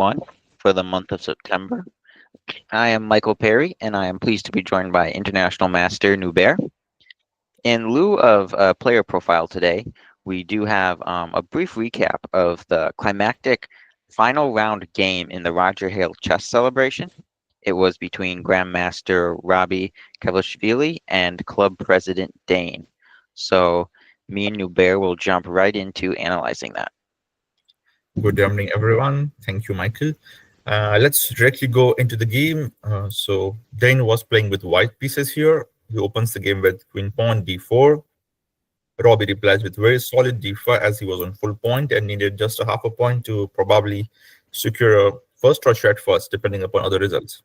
one for the month of September. I am Michael Perry, and I am pleased to be joined by International Master Nubair. In lieu of a player profile today, we do have a brief recap of the climactic final round game in the Roger Hale chess celebration. It was between Grandmaster Robbie Kavashvili and club president Dane. So me and Nubair will jump right into analyzing that. Good evening, everyone. Thank you, Michael. Let's directly go into the game. So Dane was playing with white pieces here. He opens the game with queen pawn d4. Robbie replies with very solid d5 as he was on full point and needed just a half a point to probably secure a first or threat first, depending upon other results.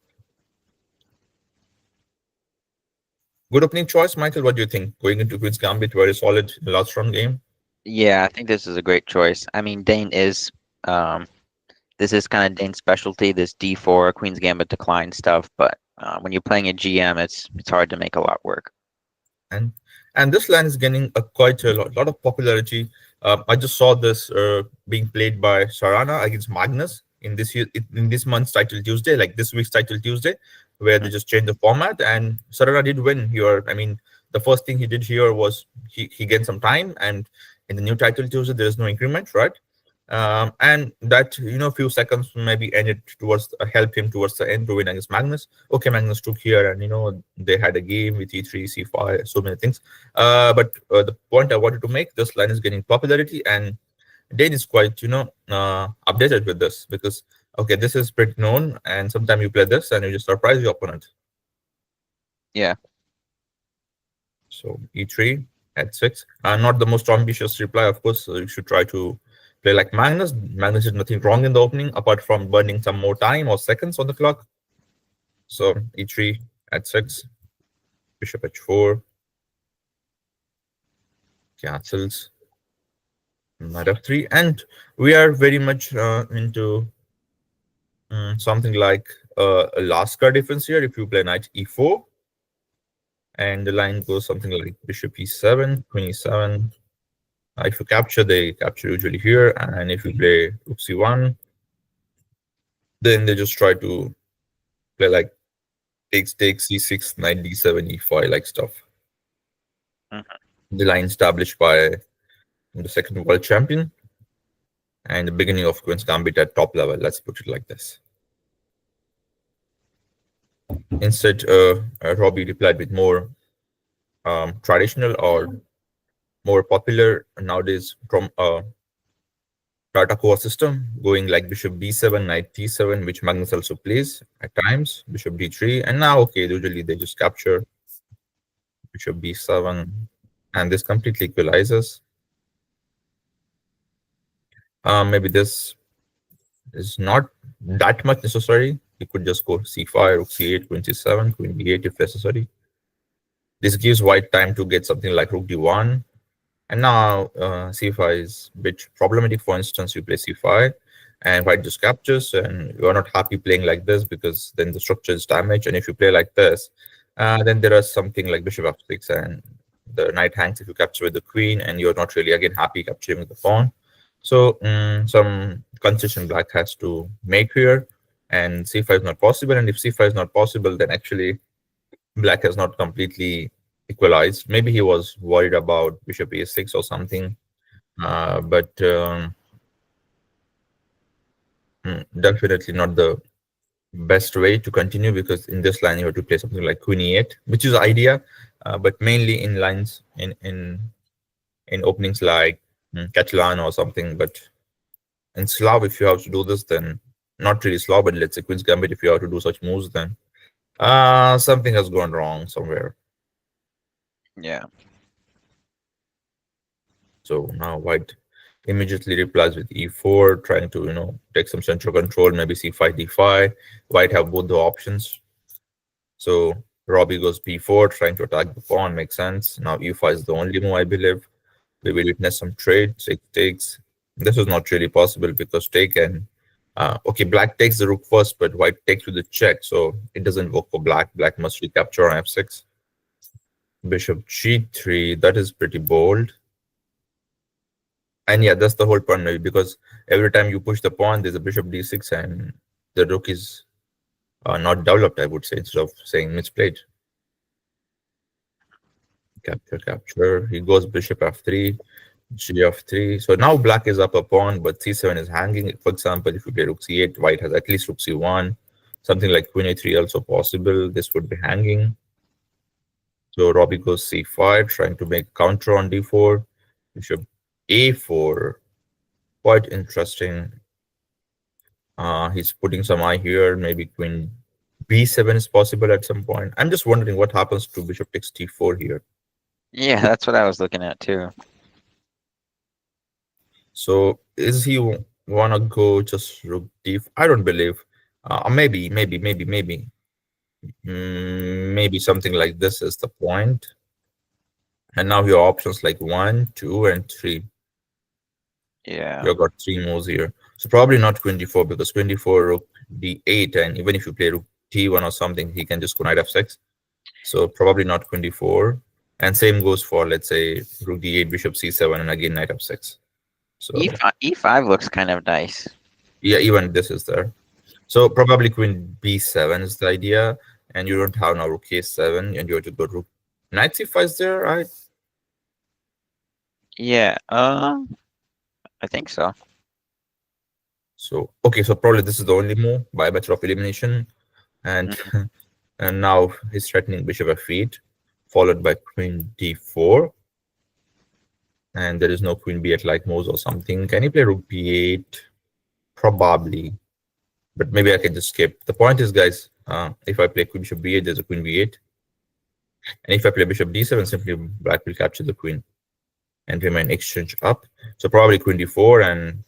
Good opening choice, Michael. What do you think? Going into Queen's Gambit, very solid last round game. Yeah, I think this is a great choice. I mean, Dane is this is kind of Dane's specialty, this D4 Queen's Gambit decline stuff. But when you're playing a GM, it's hard to make a lot work. And this line is getting quite a lot of popularity. I just saw this being played by Sarana against Magnus in this month's Title Tuesday, like this week's Title Tuesday, where they just changed the format, and Sarana did win here. I mean, the first thing he did here was he gained some time, and in the new Title Tuesday there is no increment, right? And that few seconds maybe ended towards helped him towards the end to win against Magnus. Okay, Magnus took here, and they had a game with e3, c5, so many things. But the point I wanted to make, this line is getting popularity, and Dane is quite updated with this, because okay, this is pretty known, and sometimes you play this and you just surprise your opponent. Yeah. So e3 at 6, not the most ambitious reply, of course. You should try to play like Magnus. Magnus did nothing wrong in the opening apart from burning some more time or seconds on the clock. So e3 at 6, bishop h4, castles, knight f3, and we are very much into something like a last card defense here. If you play knight e4, and the line goes something like bishop e7, queen e7. If you capture, they capture usually here, and if you play rook c1, then they just try to play like takes c6, knight d7, e5 like stuff. The line established by the second world champion and the beginning of Queen's Gambit at top level. Let's put it like this. Instead, Robbie replied with more traditional or more popular nowadays from Tartakova system, going like bishop b7, knight t7, which Magnus also plays at times, bishop d3, and now okay, usually they just capture bishop b7, and this completely equalizes. Maybe this is not that much necessary. You could just go c5, rook c8, queen c7, queen b8 if necessary. This gives white time to get something like rook d1. And now c5 is a bit problematic. For instance, you play c5 and white just captures, and you are not happy playing like this because then the structure is damaged. And if you play like this, then there is something like bishop f6, and the knight hangs if you capture with the queen, and you're not really again happy capturing with the pawn. So some concession black has to make here, and c5 is not possible. And if c5 is not possible, then actually black has not completely equalized. Maybe he was worried about bishop a6 or something, but definitely not the best way to continue, because in this line you have to play something like queen e8, which is the idea, but mainly in lines in openings like Catalan or something. But in Slav, if you have to do this, then not really Slav, but let's say Queen's Gambit, if you have to do such moves, then something has gone wrong somewhere. Yeah. So now white immediately replies with e4, trying to take some central control, maybe c5, d5. White have both the options. So Robbie goes b4, trying to attack the pawn. Makes sense. Now e5 is the only move, I believe. We will witness some trade. Take takes. This is not really possible because take and okay, black takes the rook first, but white takes with the check, so it doesn't work for black. Black must recapture on f6. Bishop g3, that is pretty bold. And yeah, that's the whole point maybe, because every time you push the pawn, there's a bishop d6, and the rook is not developed, I would say, instead of saying misplayed. Capture, capture. He goes bishop f3, g3. So now black is up a pawn, but c7 is hanging. For example, if you play rook c8, white has at least rook c1. Something like queen a3 also possible. This would be hanging. So Robbie goes c5, trying to make counter on d4. Bishop a4. Quite interesting. He's putting some eye here. Maybe queen b7 is possible at some point. I'm just wondering what happens to bishop takes t4 here. Yeah, that's what I was looking at too. So is he wanna go just rook d? I don't believe. Maybe. Maybe something like this is the point. And now your options like 1, 2, and 3. Yeah. You've got 3 moves here. So probably not queen d4, because queen d4, rook d8, and even if you play rook d1 or something, he can just go knight f6. So probably not queen d4. And same goes for, let's say, rook d8, bishop c7, and again knight f6. So E5 looks kind of nice. yeah, even this is there. So probably queen b7 is the idea, and you don't have now rook a7, and you have to go rook knight c5 is there, right? Yeah. I think so. So okay, so probably this is the only move by method of elimination, and Mhm. and now he's threatening bishop f8, followed by queen d4, and there is no queen b8 like moves or something. Can he play rook b8? Probably, but maybe I can just skip. The point is, guys, if I play queen bishop b8, there's a queen b8. And if I play bishop d7, simply black will capture the queen and remain exchange up. So probably queen d4,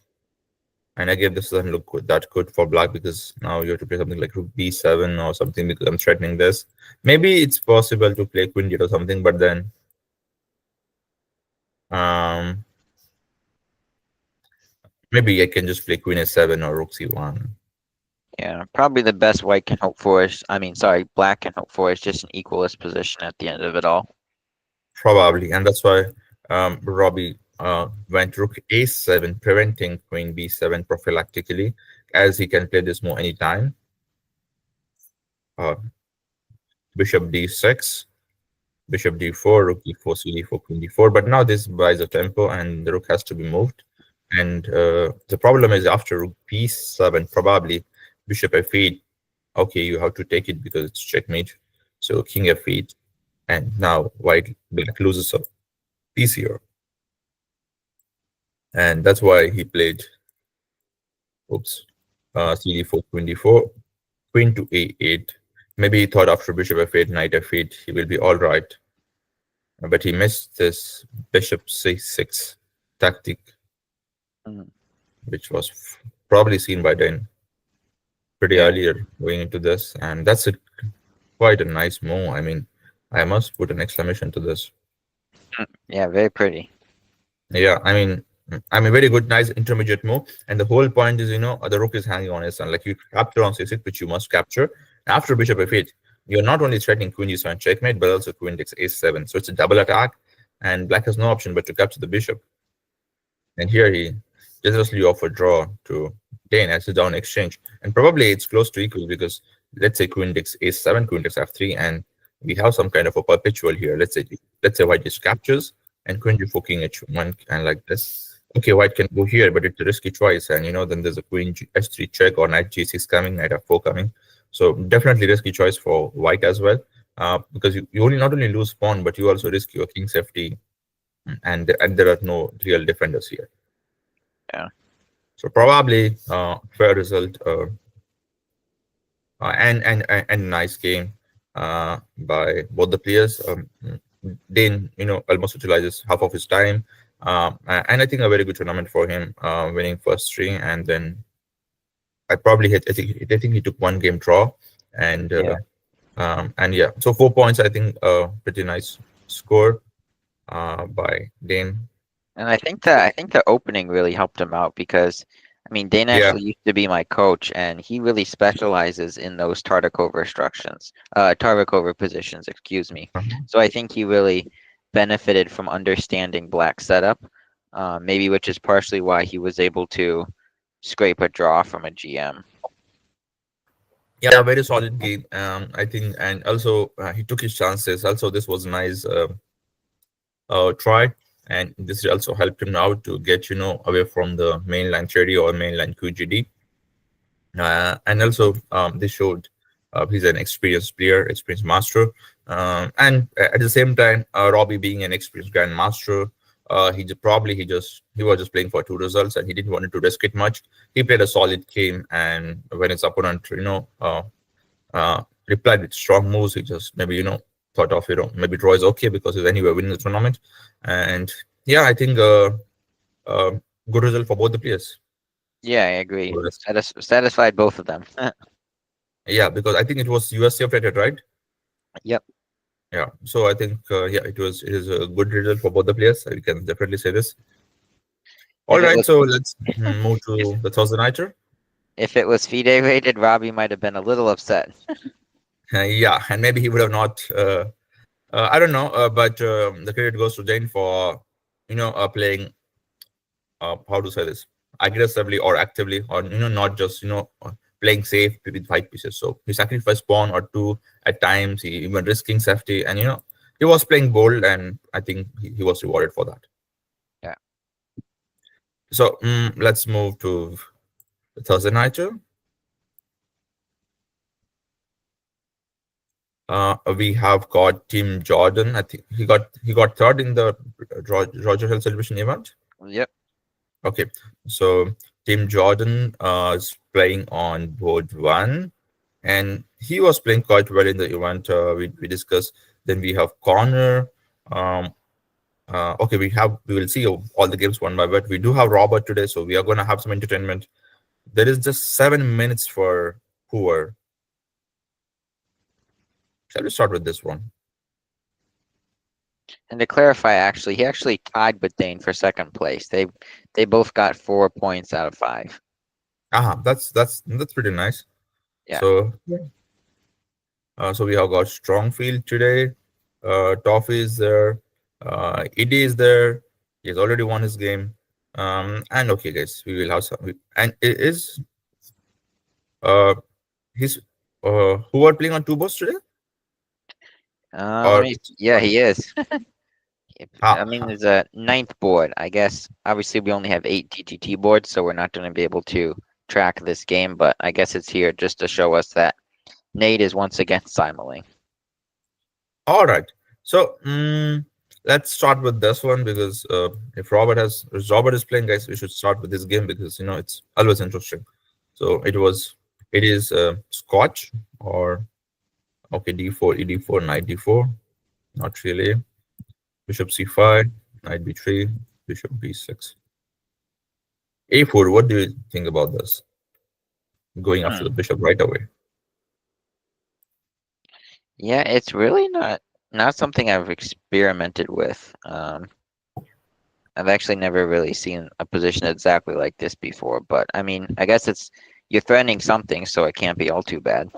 and again, this doesn't look good, that good for black, because now you have to play something like rook b7 or something, because I'm threatening this. Maybe it's possible to play queen d8 or something, but then maybe I can just play queen a7 or rook c1. Yeah, probably the best white can hope for is, I mean, sorry, black can hope for is just an equalist position at the end of it all. Probably, and that's why Robbie went rook a7, preventing queen b7 prophylactically, as he can play this move anytime. Uh, Bishop d6, bishop d4, rook d4, cd4, queen d4. But now this buys a tempo, and the rook has to be moved. And the problem is after rook b7, probably bishop f8. Okay, you have to take it because it's checkmate. So king f8, and now black loses a piece here. And that's why he played, oops, cd4, queen d4, queen to a8. Maybe he thought after bishop f8, knight f8, he will be all right. But he missed this bishop c6 tactic, Mhm. which was probably seen by Dan pretty Yeah. earlier going into this. And that's quite a nice move. I mean, I must put an exclamation to this. Yeah, very pretty. Yeah, I mean, very good, nice intermediate move. And the whole point is, the rook is hanging on his, and like you capture on c6, which you must capture. After bishop f8, you're not only threatening queen g7 checkmate, but also queen takes a7. So it's a double attack, and black has no option but to capture the bishop. And here he generously offered draw to Dane as a down exchange. And probably it's close to equal, because let's say queen takes a7, queen takes f3, and we have some kind of a perpetual here. Let's say white just captures, and queen g4, king h1, and like this. Okay, white can go here, but it's a risky choice. And then there's a queen h3 check, or knight g6 coming, knight f4 coming. So definitely risky choice for white as well, because you only not only lose pawn, but you also risk your king safety, and there are no real defenders here. Yeah. So probably fair result, and nice game by both the players. Dane, almost utilizes half of his time, and I think a very good tournament for him, winning first three, and then I probably hit. I think he took one game draw, and Yeah. and yeah, so 4 points. I think pretty nice score by Dane. And I think the opening really helped him out because I mean Dane Yeah. actually used to be my coach and he really specializes in those Tarvikova positions, excuse me. Uh-huh. So I think he really benefited from understanding black setup. maybe which is partially why he was able to scrape a draw from a GM. Yeah, very solid game. I think, and also he took his chances. Also, this was nice try, and this also helped him out to get away from the mainline cherry or mainline QGD. And also they showed he's an experienced player, experienced master, and at the same time, Robbie being an experienced grandmaster, he was just playing for two results and he didn't want to risk it much. He played a solid game, and when his opponent replied with strong moves, he just maybe thought of maybe draw is okay because he's anyway winning the tournament. And yeah, I think uh, good result for both the players. Yeah, I agree. Satisfied both of them. Yeah, because I think it was USCF rated, right? Yep. Yeah. So I think yeah, it is a good result for both the players. We can definitely say this. All If it right, was so let's move to the Thursday nighter. if it was FIDE rated, Robbie might have been a little upset. Yeah, and maybe he would have not. I don't know, but the credit goes to Jane for playing. How to say this? Aggressively or actively, or not just playing safe with white pieces. So he sacrificed pawn or two at times. He even risking safety, and he was playing bold, and I think he was rewarded for that. Yeah. So let's move to the Thursday nighter. We have got Tim Jordan. I think he got third in the Roger Hill celebration event. Yep. Okay, so Tim Jordan is playing on board one, and he was playing quite well in the event we discussed. Then we have Connor. Okay, we will see all the games one by one. We do have Robert today, so we are going to have some entertainment. There is just 7 minutes for Hoover. Shall we start with this one? And to clarify, he actually tied with Dane for second place. They both got 4 points out of 5. That's pretty nice. Yeah. So so we have got strong field today. Toffee is there. Edie is there. He has already won his game. And okay, guys, we will have some. And it is he's who are playing on two boards today? Or Yeah, he is. I mean, ah, there's a 9th board. I guess obviously we only have 8 TTT boards, so we're not going to be able to track this game. But I guess it's here just to show us that Nate is once again simuling. all right. So let's start with this one because if Robert is playing, guys, we should start with this game because it's always interesting. So it is Scotch or okay, d4, ed4, knight d4. Not really. Bishop c5, knight b3, bishop b6. a4, what do you think about this? Going after the bishop right away. Yeah, it's really not something I've experimented with. I've actually never really seen a position exactly like this before, but I mean, I guess you're threatening something, so it can't be all too bad.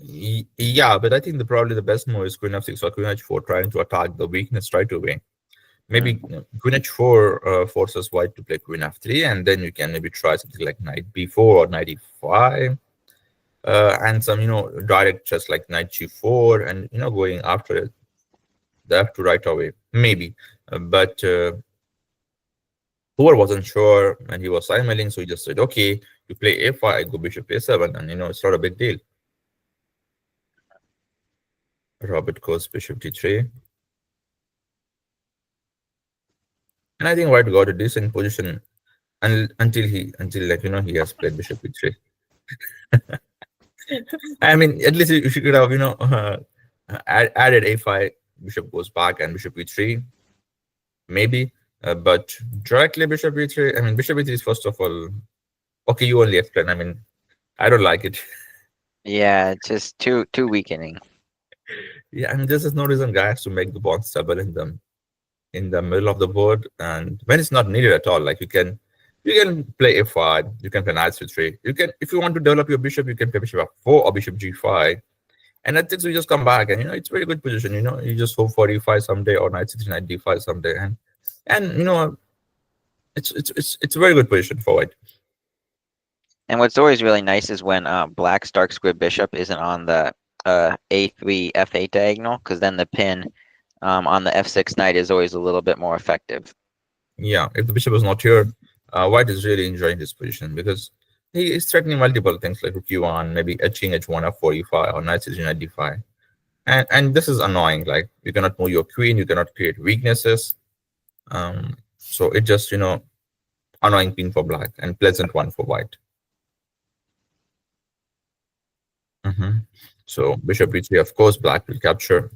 Yeah, but I think probably the best move is queen f6 or queen h4, trying to attack the weakness right away. Maybe queen h4 forces white to play queen f3, and then you can maybe try something like knight b4 or knight e5, and some direct chess like knight g4, and going after it, the f2 right away, maybe. But Hoover wasn't sure, and he was simuling, so he just said, "Okay, you play a5, I go bishop a7, and it's not a big deal." Robert goes bishop d3. And I think white got a decent position until he has played bishop b3. I mean, at least you could have added a5, bishop goes back, and bishop e3, maybe. But directly bishop e3. I mean, bishop e3 is first of all okay. You only explain. I mean, I don't like it. Yeah, it's just too weakening. Yeah, I mean, this is no reason guys to make the pawn stable in the middle of the board, and when it's not needed at all. Like you can play f5, you can play knight c3. You can, if you want to develop your bishop, you can play bishop f4 or bishop g5. And at this, we just come back, and it's very good position. You just hope for e5 someday or knight c3, knight d5 someday, and And it's a very good position for white. And what's always really nice is when black's dark square bishop isn't on the a3 f8 diagonal, because then the pin on the f6 knight is always a little bit more effective. Yeah, if the bishop is not here, white is really enjoying this position because he is threatening multiple things like rook e1, maybe king h1, f4, e5, or knight c knight d5. And this is annoying. Like you cannot move your queen, you cannot create weaknesses. So it just annoying queen for black and pleasant one for white. So bishop e3, of course, black will capture.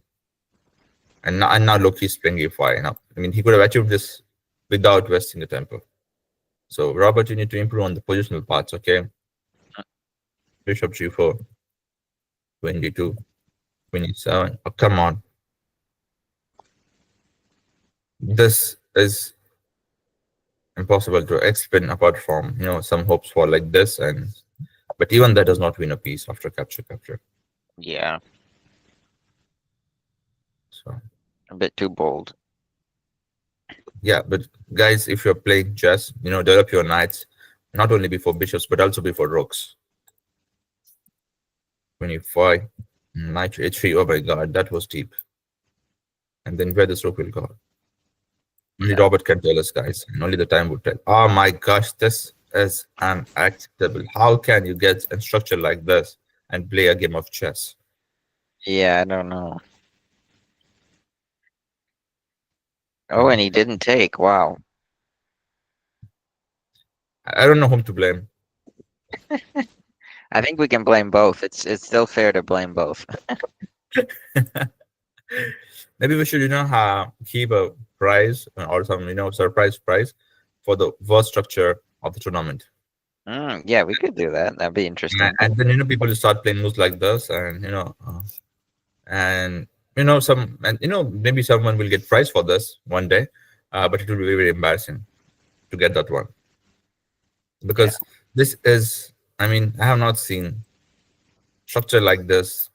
And now look, he's playing e5. Now, I mean, he could have achieved this without wasting the tempo. So Robert, you need to improve on the positional parts, okay? Bishop g4, queen d2, queen e7. Oh, come on. This is impossible to explain apart from some hopes for like this, but even that does not win a piece after capture. Yeah, So a bit too bold. yeah, but guys, if you're playing chess, develop your knights not only before bishops but also before rooks. 25, knight h3. Oh my god, that was deep. And then where this rook will go? Only Yeah. Robert can tell us, guys, and only the time will tell. Oh my gosh, this is unacceptable. How can you get a structure like this and play a game of chess? Yeah, I don't know. Oh, Hmm. and he didn't take. Wow. I don't know whom to blame. I think we can blame both. It's still fair to blame both. Maybe we should, keep a prize or some, surprise prize for the worst structure of the tournament. Yeah, we could do that. That'd be interesting. And then, people will start playing moves like this, and maybe someone will get prize for this one day, but it will be very, very embarrassing to get that one Yeah. because this is, I mean, I have not seen structure like this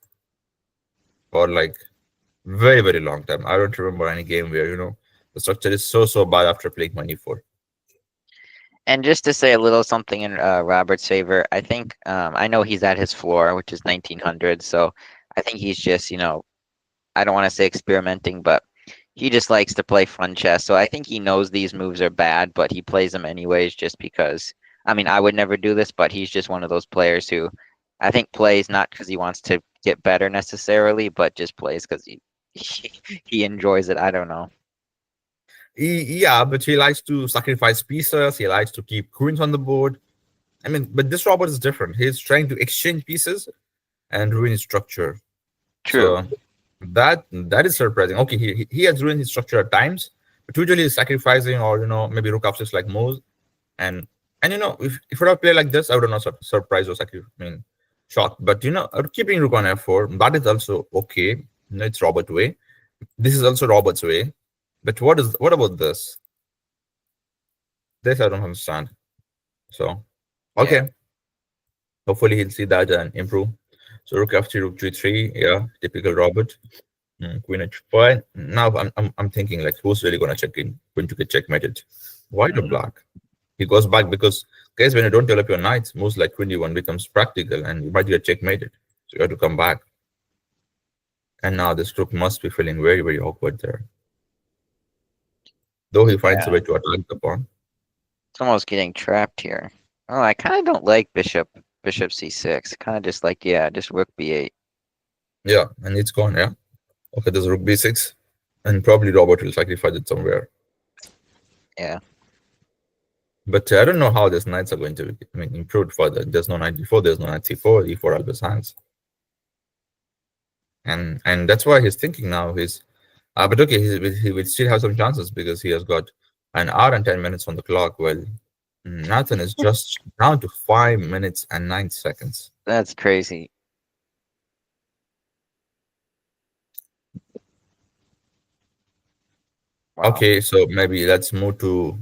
for like very, very long time. I don't remember any game where the structure is so bad after playing money for. And just to say a little something in Robert's favor, I think I know he's at his floor, which is 1900. So I think he's just, I don't want to say experimenting, but he just likes to play fun chess. So I think he knows these moves are bad, but he plays them anyways just because. I mean, I would never do this, but he's just one of those players who I think plays not because he wants to get better necessarily, but just plays because he enjoys it. I don't know. Yeah, but he likes to sacrifice pieces. He likes to keep queens on the board. I mean, but this Robert is different. He's trying to exchange pieces and ruin his structure. True. So that is surprising. Okay, he has ruined his structure at times, but usually he's sacrificing or maybe rook f6 like moves. And if I play like this, I would not surprise or I mean, shocked. But keeping rook on f4, that is also okay. It's Robert way. This is also Robert's way. But what about this? This I don't understand. So Yeah. okay, hopefully he'll see that and improve. So rook f3, rook g3, yeah, typical Robert. Queen h5. Now I'm thinking like who's really going to get checkmated? White or black? He goes back because guys, when you don't develop your knights, moves like queen d1 becomes practical and you might get checkmated. So you have to come back. And now this rook must be feeling very, very awkward there. Though he finds a Yeah. way to attack the pawn. It's almost getting trapped here. Oh, I kind of don't like bishop c6. Kind of just like, yeah, just rook b8. Yeah, and it's gone, yeah. Okay, there's rook b6. And probably Robert will sacrifice it somewhere. Yeah. But I don't know how these knights are going to be improved further. There's no knight d4, there's no knight c4, e4 always hangs. And that's why he's thinking now. But okay, he will still have some chances because he has got an hour and 10 minutes on the clock. Well, Nathan is just down to 5 minutes and 9 seconds. That's crazy. Wow. Okay, so maybe let's move to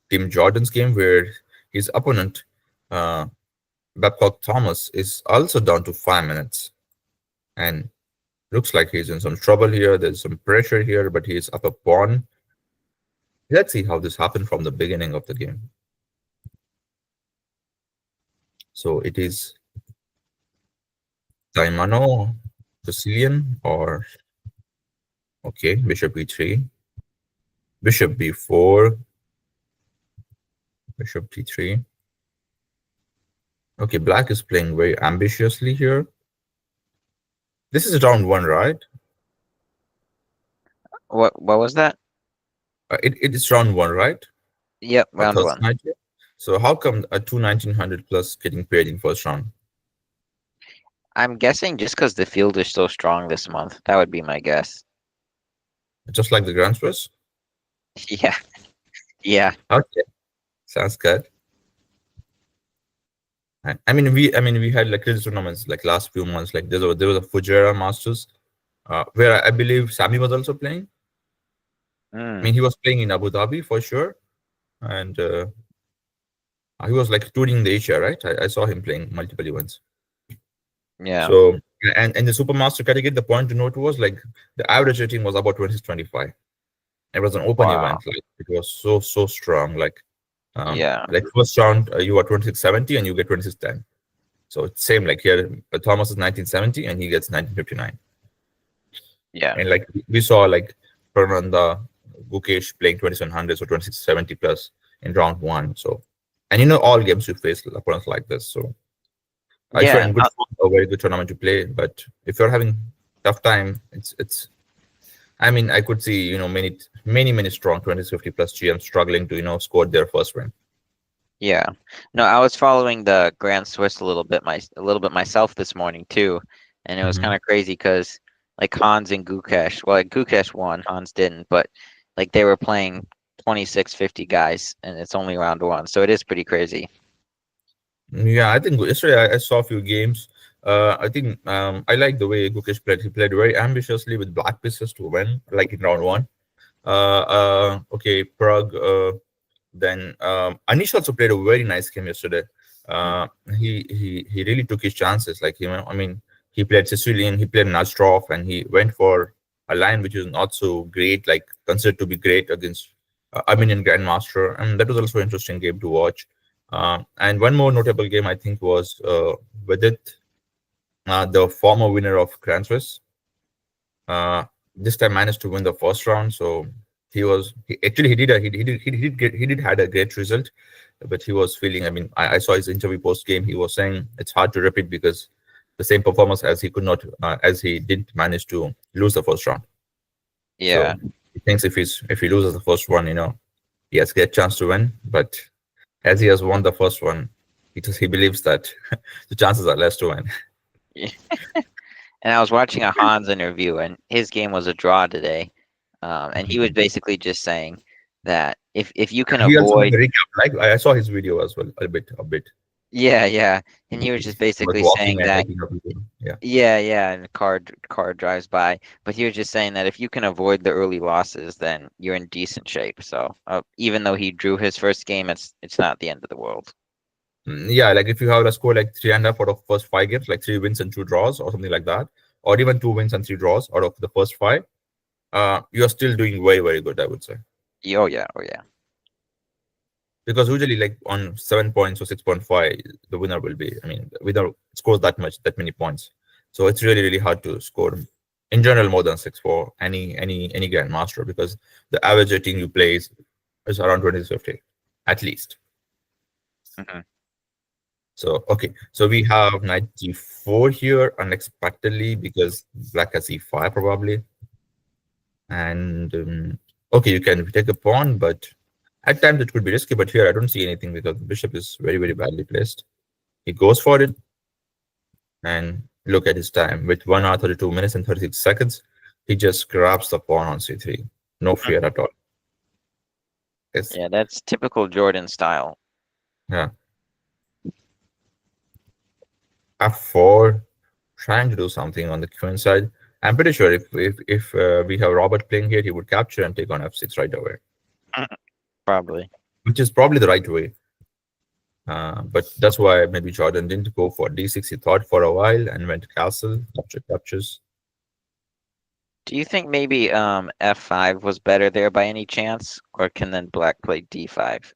Tim Jordan's game where his opponent, Babcock Thomas, is also down to 5 minutes. And looks like he's in some trouble here. There's some pressure here, but he's up a pawn. Let's see how this happened from the beginning of the game. So it is Daimano, Sicilian, or okay, bishop e3, bishop b4, bishop t3. Okay, black is playing very ambitiously here. This is round one, right? What was that? It is round one, right? Yep, Or round Thursday one. night here. So how come a two 1900 plus getting paired in first round? I'm guessing just because the field is so strong this month. That would be my guess. Just like the Grand Swiss? Yeah, yeah. Okay, sounds good. I mean, we had like little tournaments like last few months. Like there was a Fujairah Masters, where I believe Sami was also playing. I Mm, mean, he was playing in Abu Dhabi for sure, and he was like touring the Asia, right? I saw him playing multiple events. yeah. So and the Supermaster category, the point to note was like the average rating was about 26-25. It was an open Wow. event, like it was so strong. Yeah, Like first round you are 2670 and you get 2610. So it's same like here. Thomas is 1970 and he gets 1959. yeah, And like we saw like Prananda, Gukesh playing 2700 or 2670 plus in round one. So and all games you face opponents like this. So if you're yeah. in good form, a very good tournament to play. But if you're having tough time, it's. I mean, I could see many strong 2050 plus GMs struggling to score their first win. Yeah. No, I was following the Grand Swiss a little bit myself this morning too, and it was Hmm. kind of crazy because like Hans and Gukesh, well, like Gukesh won, Hans didn't, but like they were playing 2650 guys, and it's only round one, so it is pretty crazy. Yeah, I think yesterday I saw a few games. I think I like the way Gukesh played. He played very ambitiously with black pieces to win, like in round one. Okay, Prague. Then Anish also played a very nice game yesterday. Mm. He really took his chances. Like I mean, he played Sicilian, he played Nastrov, and he went for a line which is not so great, like considered to be great against Armenian Grandmaster, and that was also an interesting game to watch. And one more notable game I think was with it, the former winner of Grand Swiss. Uh, this time managed to win the first round, so actually he did had a great result, but he was feeling. I mean, I saw his interview post game. He was saying it's hard to repeat because the same performance as he could not as he didn't manage to lose the first round. Yeah, So he thinks if he loses the first one, he has a great chance to win. But as he has won the first one, he believes that the chances are less to win. yeah. And I was watching a Hans interview, and his game was a draw today, and he was basically just saying that if you can He also made avoid, a recap. Like I saw his video as well, a bit. yeah, yeah, and he was He just was basically walking saying and that. making a video. Yeah. Yeah, yeah, and a car drives by. But he was just saying that if you can avoid the early losses, then you're in decent shape. So even though he drew his first game, it's not the end of the world. Yeah, like if you have a score like 3.5 out of first five games, like 3 wins and 2 draws or something like that, or even 2 wins and 3 draws out of the first five, you are still doing very good, I would say. Oh yeah, oh yeah, Because usually like on 7 points or 6.5, the winner will be, I mean, the winner scores that many points. So it's really hard to score in general more than six for any grandmaster because the average rating you play is around 20-50 at least. hmm So okay, so we have knight g4 here unexpectedly because black has e5 probably, and okay, you can take a pawn, but at times it could be risky. But here I don't see anything because the bishop is very badly placed. He goes for it, and look at his time with 1 hour 32 minutes and 36 seconds. He just grabs the pawn on c3, no fear at all. Yes, yeah. That's typical Jordan style. yeah. f4, trying to do something on the queen side. I'm pretty sure if we have Robert playing here, he would capture and take on f6 right away, Probably. which is probably the right way. But that's why maybe Jordan didn't go for d6. He thought for a while and went castle, capture, captures. Do you think maybe f5 was better there by any chance, or can then black play d5?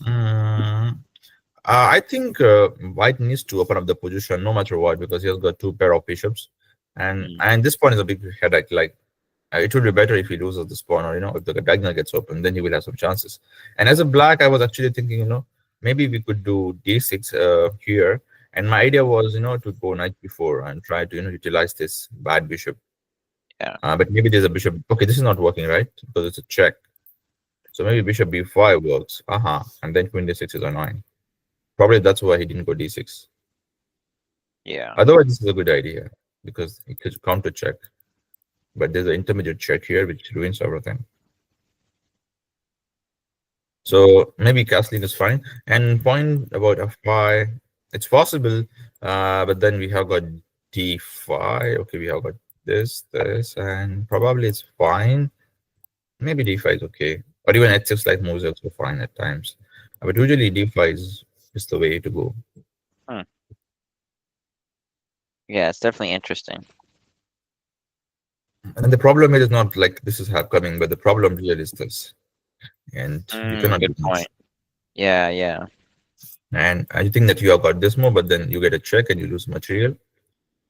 Mm, I think White needs to open up the position no matter what because he has got two pair of bishops, Mm, and this pawn is a big headache. Like it would be better if he loses this pawn, or if the diagonal gets open, then he will have some chances. And as a black, I was actually thinking, maybe we could do d6 here. And my idea was, to go knight b4 and try to, utilize this bad bishop. yeah, But maybe there's a bishop. Okay, this is not working, right? Because it's a check. So maybe bishop b5 works. And then queen d6 is annoying. Probably that's why he didn't go d6. yeah. Otherwise, this is a good idea because it could counter check. But there's an intermediate check here, which ruins everything. So maybe castling is fine. And point about f5, it's possible, but then we have got d5. Okay, we have got this, and probably it's fine. Maybe d5 is okay. Or even h6 like moves also fine at times. But usually d5 is the way to go. Hmm. Yeah, it's definitely interesting. And the problem is not like this is happening, but the problem here is this. And you cannot do Good much. point. Yeah, yeah, And I think that you have got this move, but then you get a check and you lose material.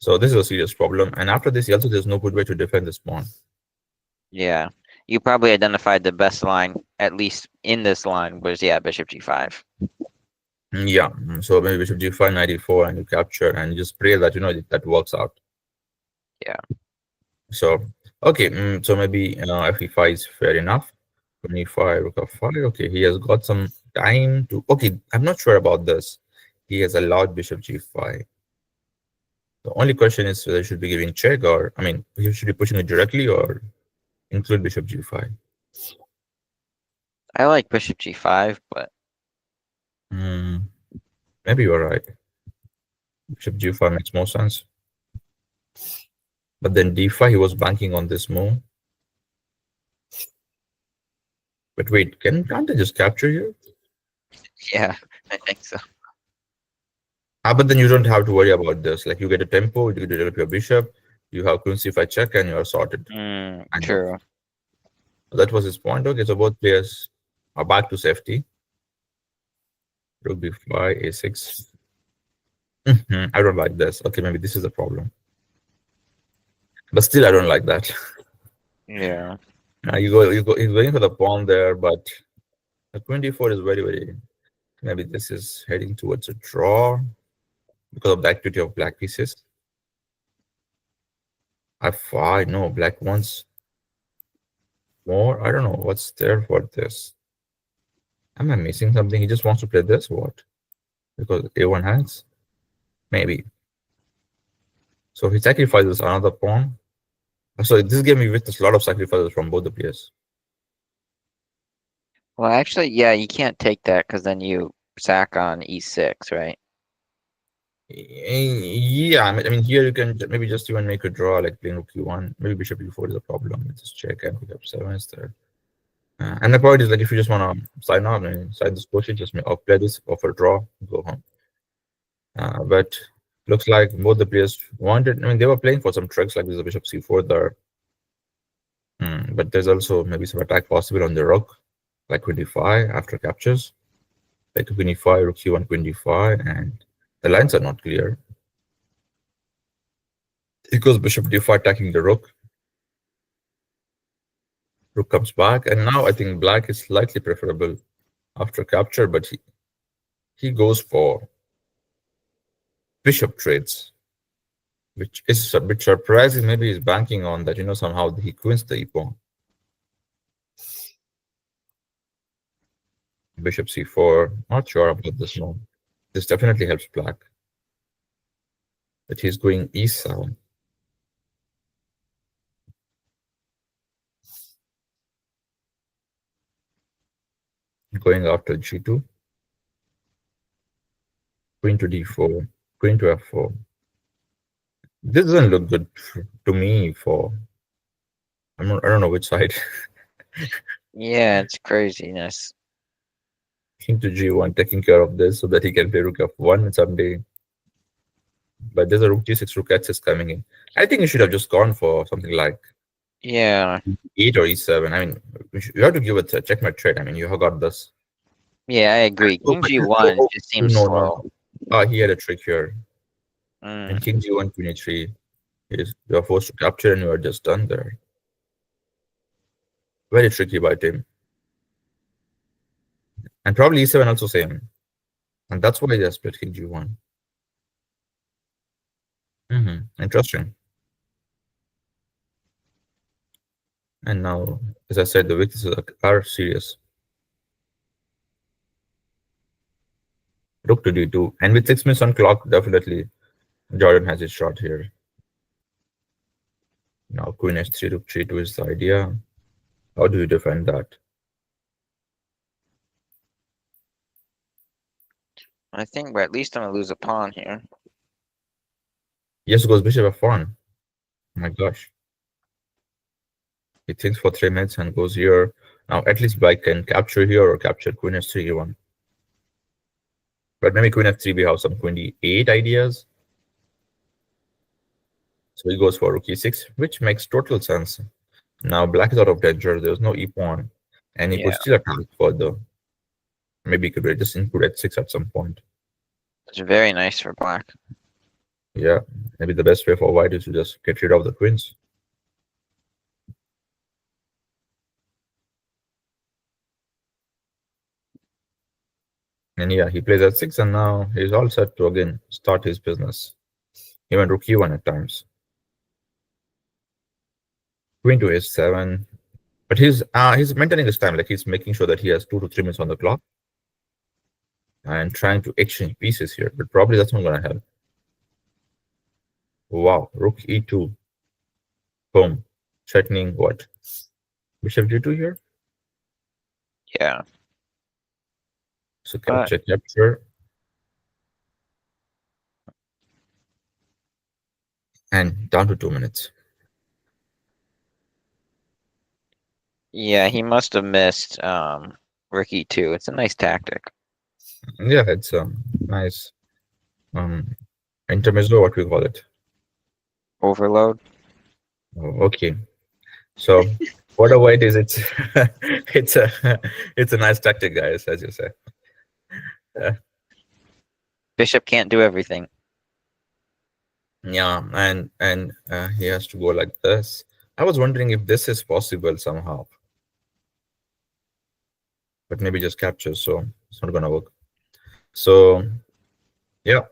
So this is a serious problem. And after this, also there's no good way to defend this pawn. yeah. You probably identified the best line, at least in this line, was yeah, bishop g5. Yeah. So maybe bishop g5, knight e4, and you capture and you just pray that that works out. Yeah. So okay. So maybe f e5 is fair enough. Queen e5, rook f5. Okay, he has got some time to. Okay, I'm not sure about this. He has allowed bishop g5. The only question is whether he should be giving check or I mean he should be pushing it directly or include bishop g5. I like bishop g5, but Maybe you're right. Bishop g5 makes more sense. But then d5, he was banking on this move. But wait, can't I just capture you? yeah, I think so. But then you don't have to worry about this. Like you get a tempo, you develop your bishop, you have queen c5 check, and you are sorted. And True. that was his point. Okay, so both players are back to safety. Rook b5, a6. I don't like this. Okay, maybe this is the problem. But still, I don't like that. Yeah. He's going for the pawn there, but the queen d4 is very, very. Maybe this is heading towards a draw because of the activity of black pieces. f5, no, black wants more. I don't know what's there for this. Am I missing something? He just wants to play this, what? Because a1 hangs? Maybe. So he sacrifices another pawn. So this game we witnessed a lot of sacrifices from both the players. Well, actually, yeah, you can't take that because then you sack on e6, right? Yeah, I mean here you can maybe just even make a draw like playing rook e1. Maybe bishop e4 is a problem. Let's just check and pick up 7 is there. And the point is like if you just want to sign on and sign this portion, just play this, offer draw, go home. But looks like both the players wanted. I mean, they were playing for some tricks like this bishop c4 there. But there's also maybe some attack possible on the rook, like queen d5 after captures, like queen e5, rook e1, queen d5, and the lines are not clear. It goes bishop d5 attacking the rook. Rook comes back, and now I think black is slightly preferable after capture, but he goes for bishop trades, which is a bit surprising. Maybe he's banking on that, somehow he queens the e-pawn. Bishop c4, not sure about this move. This definitely helps black. But he's going e7. Going after g2. Queen to d4. Queen to f4. This doesn't look good to me for... I don't know which side. Yeah, it's craziness. King to g1, taking care of this so that he can play rook f1 someday. But there's a rook g6, rook h6 coming in. I think he should have just gone for something like Yeah. 8 or e7. I mean, you have to give it a checkmate trade. I mean, you have got this. Yeah, I agree. Oh, King but oh, G1 oh, just oh, seems no, no, slow. no. He had a trick here. In Mm. King G1, Queen E3, you are forced to capture and you are just done there. Very tricky by him. And probably E7 also same. And that's why they split King G1. Interesting. And now, as I said, the weaknesses are serious. Rook to D2. And with 6 minutes on clock, definitely Jordan has his shot here. Now Queen H3, Rook G2 is the idea. How do you defend that? I think we're at least gonna lose a pawn here. Yes, goes Bishop F1. Oh my gosh. He thinks for 3 minutes and goes here. Now at least Black can capture here or capture Queen H3 E1. But maybe Queen F3 we have some Queen D8 ideas. So he goes for Rook E6, which makes total sense. Now Black is out of danger. There's no E pawn. And he could Yeah, still attack further. Maybe he could just include H6 at some point. it's very nice for black. Yeah, maybe the best way for white is to just get rid of the queens. And yeah, he plays H6 and now he's all set to again start his business. He went Rook E1 at times. Queen to H7. But he's maintaining his time, like he's making sure that he has 2 to 3 minutes on the clock and trying to exchange pieces here, but probably that's not gonna help. Wow, Rook E2. Boom. Threatening what? Bishop G2 here? Yeah, So but capture, capture. And down to 2 minutes. yeah, he must have missed Rook E2. It's a nice tactic. Yeah, it's nice intermezzo, what we call it. Overload. Oh, okay. So what a white is it's it's a it's a nice tactic, guys, as you say. Uh, Bishop can't do everything. yeah, and he has to go like this. I was wondering if this is possible somehow, but maybe just capture, so it's not gonna work. So yeah,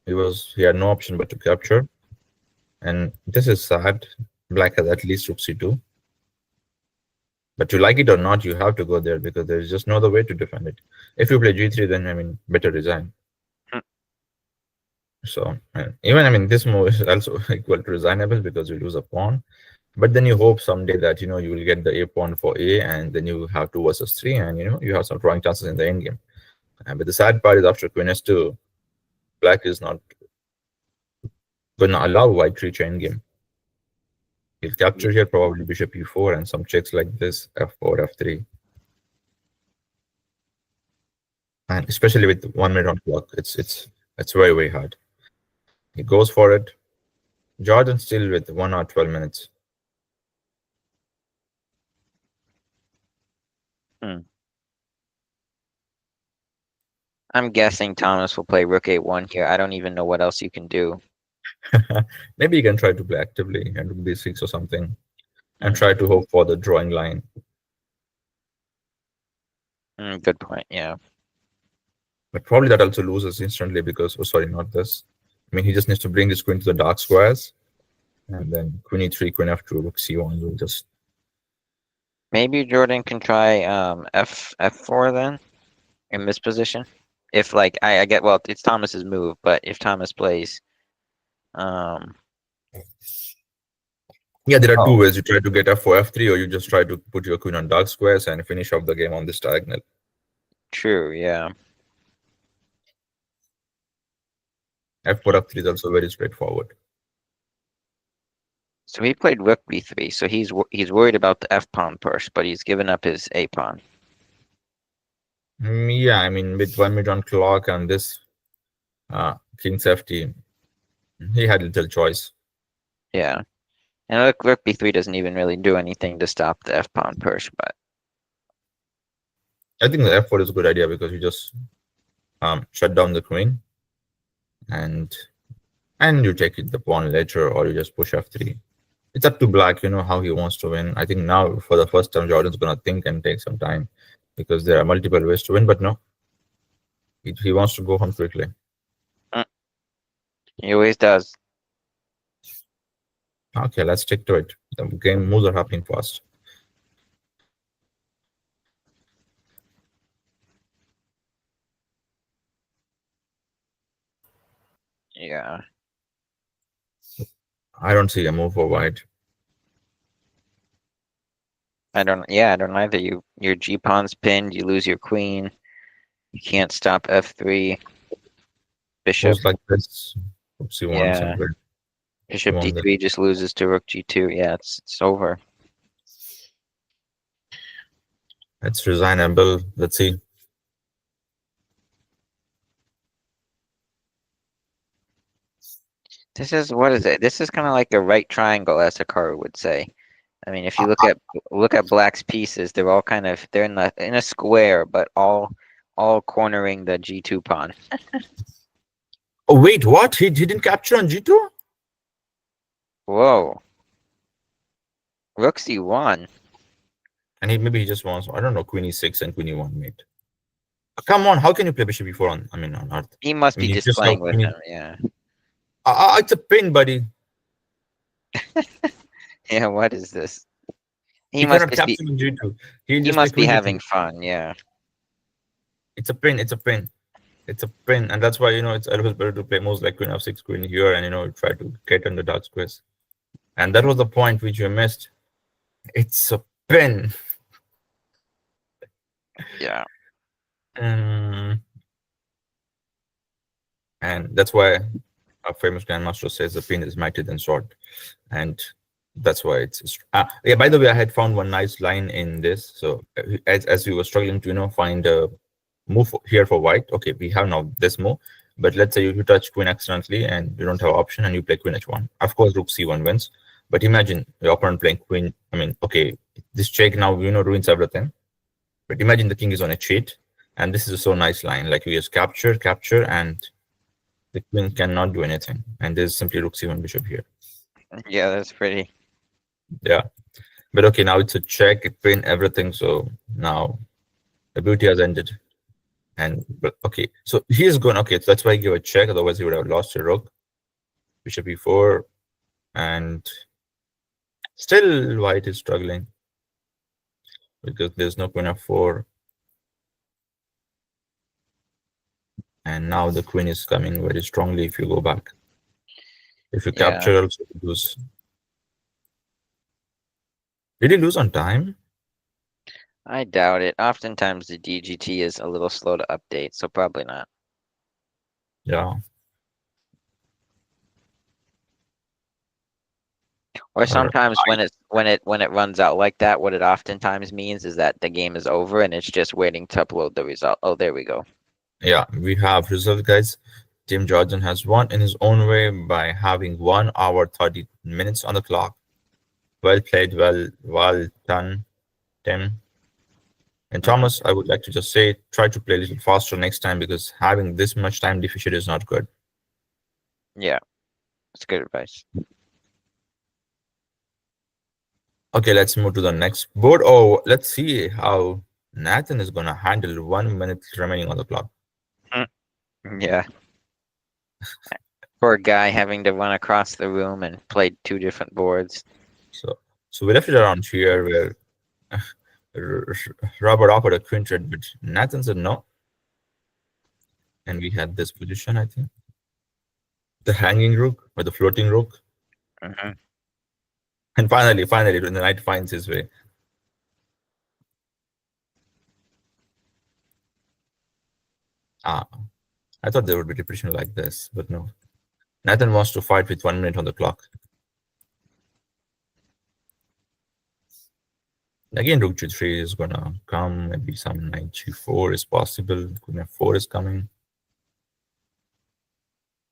he had no option but to capture, and this is sad. Black has at least Rook C2. But you like it or not, you have to go there because there's just no other way to defend it. If you play G3, then I mean, better resign. Hmm. So even I mean, this move is also equal to resignable because you lose a pawn. But then you hope someday that you will get the A pawn for A, and then you have 2 versus 3, and you have some drawing chances in the end game. But the sad part is after Queen S2, Black is not going to allow White to reach end game. He'll capture here probably Bishop E4 and some checks like this F4, F3. And especially with 1 minute on clock, it's very, very hard. He goes for it. Jordan still with 1 hour 12 minutes. Hmm. I'm guessing Thomas will play Rook A1 here. I don't even know what else you can do. Maybe you can try to play actively and do B6 or something and Hmm. try to hope for the drawing line. Good point. Yeah. But probably that also loses instantly because, oh, sorry, not this. I mean, he just needs to bring his queen to the dark squares. And then Queen E3, Queen F2, Rook C1 will just. Maybe Jordan can try F4 then in this position. If like I get, well, it's Thomas's move, but if Thomas plays Yeah, there are two oh, ways. You try to get F4, F3, or you just try to put your queen on dark squares and finish off the game on this diagonal. true, yeah. F4, F3 is also very straightforward. So he played Rook B3, so he's worried about the F pawn push, but he's given up his A pawn. Yeah, I mean, with 1 minute on clock and this King's FT, he had little choice. Yeah. And rook b3 doesn't even really do anything to stop the f pawn push, but I think the f4 is a good idea because you just shut down the queen and you take it the pawn later, or you just push f3. It's up to black, how he wants to win. I think now for the first time Jordan's gonna think and take some time because there are multiple ways to win, but no, he wants to go home quickly. mm, he always does. Okay, let's stick to it. The game moves are happening fast. Yeah. I don't see a move for white. I don't either. Your G pawn's pinned, you lose your queen. You can't stop f3. Bishop. Moves like this, rook c1, Yeah. simply. You Bishop want this. d3 just loses to rook g2. Yeah, it's over. It's resignable. Let's see. This is what is it? This is kind of like a right triangle, as Hikaru would say. I mean, if you Uh, look at Black's pieces, they're all kind of they're in a square, but all cornering the g2 pawn. oh wait, what? He didn't capture on g2? Whoa. Rook c1. And maybe he just wants, I don't know, queen e6 and queen e1 mate. Come on, how can you play bishop e4 on earth? He must I mean, be you just just have playing with queen. him. Yeah. It's a pin, buddy. Yeah. What is this? He He must cannot just be capture on g2. He'll he just play must be queen having g2. fun. Yeah. It's a pin. It's a pin. It's a pin, and that's why it's always better to play moves like queen f6, queen here, and try to get on the dark squares. And that was the point which you missed. It's a pin. Yeah. Mm, and that's why a famous grandmaster says the pin is mightier than sword, and that's why it's yeah. By the way, I had found one nice line in this. So as we were struggling to find a move here for white. Okay, we have now this move, but let's say you touch queen accidentally and you don't have option and you play queen h1. Of course, rook c1 wins. But imagine your opponent playing queen. I mean, okay, this check now ruins everything. But imagine the king is on a cheat, and this is a so nice line. Like you just capture, and the queen cannot do anything. And there's simply rook c1 bishop here. Yeah. That's pretty. Yeah. But okay, now it's a check, it pin everything. So now the beauty has ended. But okay, so he's going, okay, so that's why he gave a check, otherwise he would have lost a rook. Bishop e4, and still white is struggling because there's no queen f4. And now the queen is coming very strongly if you go back. If you Yeah. capture, also lose. Did he lose on time? I doubt it. Oftentimes the DGT is a little slow to update, so probably not. Yeah. Or All right. sometimes when it runs out like that, what it oftentimes means is that the game is over and it's just waiting to upload the result. Oh, there we go. Yeah, we have result, guys. Tim Jordan has won in his own way by having 1 hour 30 minutes on the clock. Well played, well done, Tim. And Thomas, I would like to just say, try to play a little faster next time because having this much time deficit is not good. Yeah, that's good advice. Okay, let's move to the next board. Oh, let's see how Nathan is going to handle 1 minute remaining on the clock. Yeah. Poor guy having to run across the room and play 2 different boards. So we left it around here where Robert offered a quintet, but Nathan said no. And we had this position, I think. The hanging rook or the floating rook. Mm-hmm. And finally, when the knight finds his way. I thought there would be depression like this, but no. Nathan wants to fight with 1 minute on the clock. Again, rook g3 is gonna come. Maybe some knight g4 is possible. Queen f4 is coming.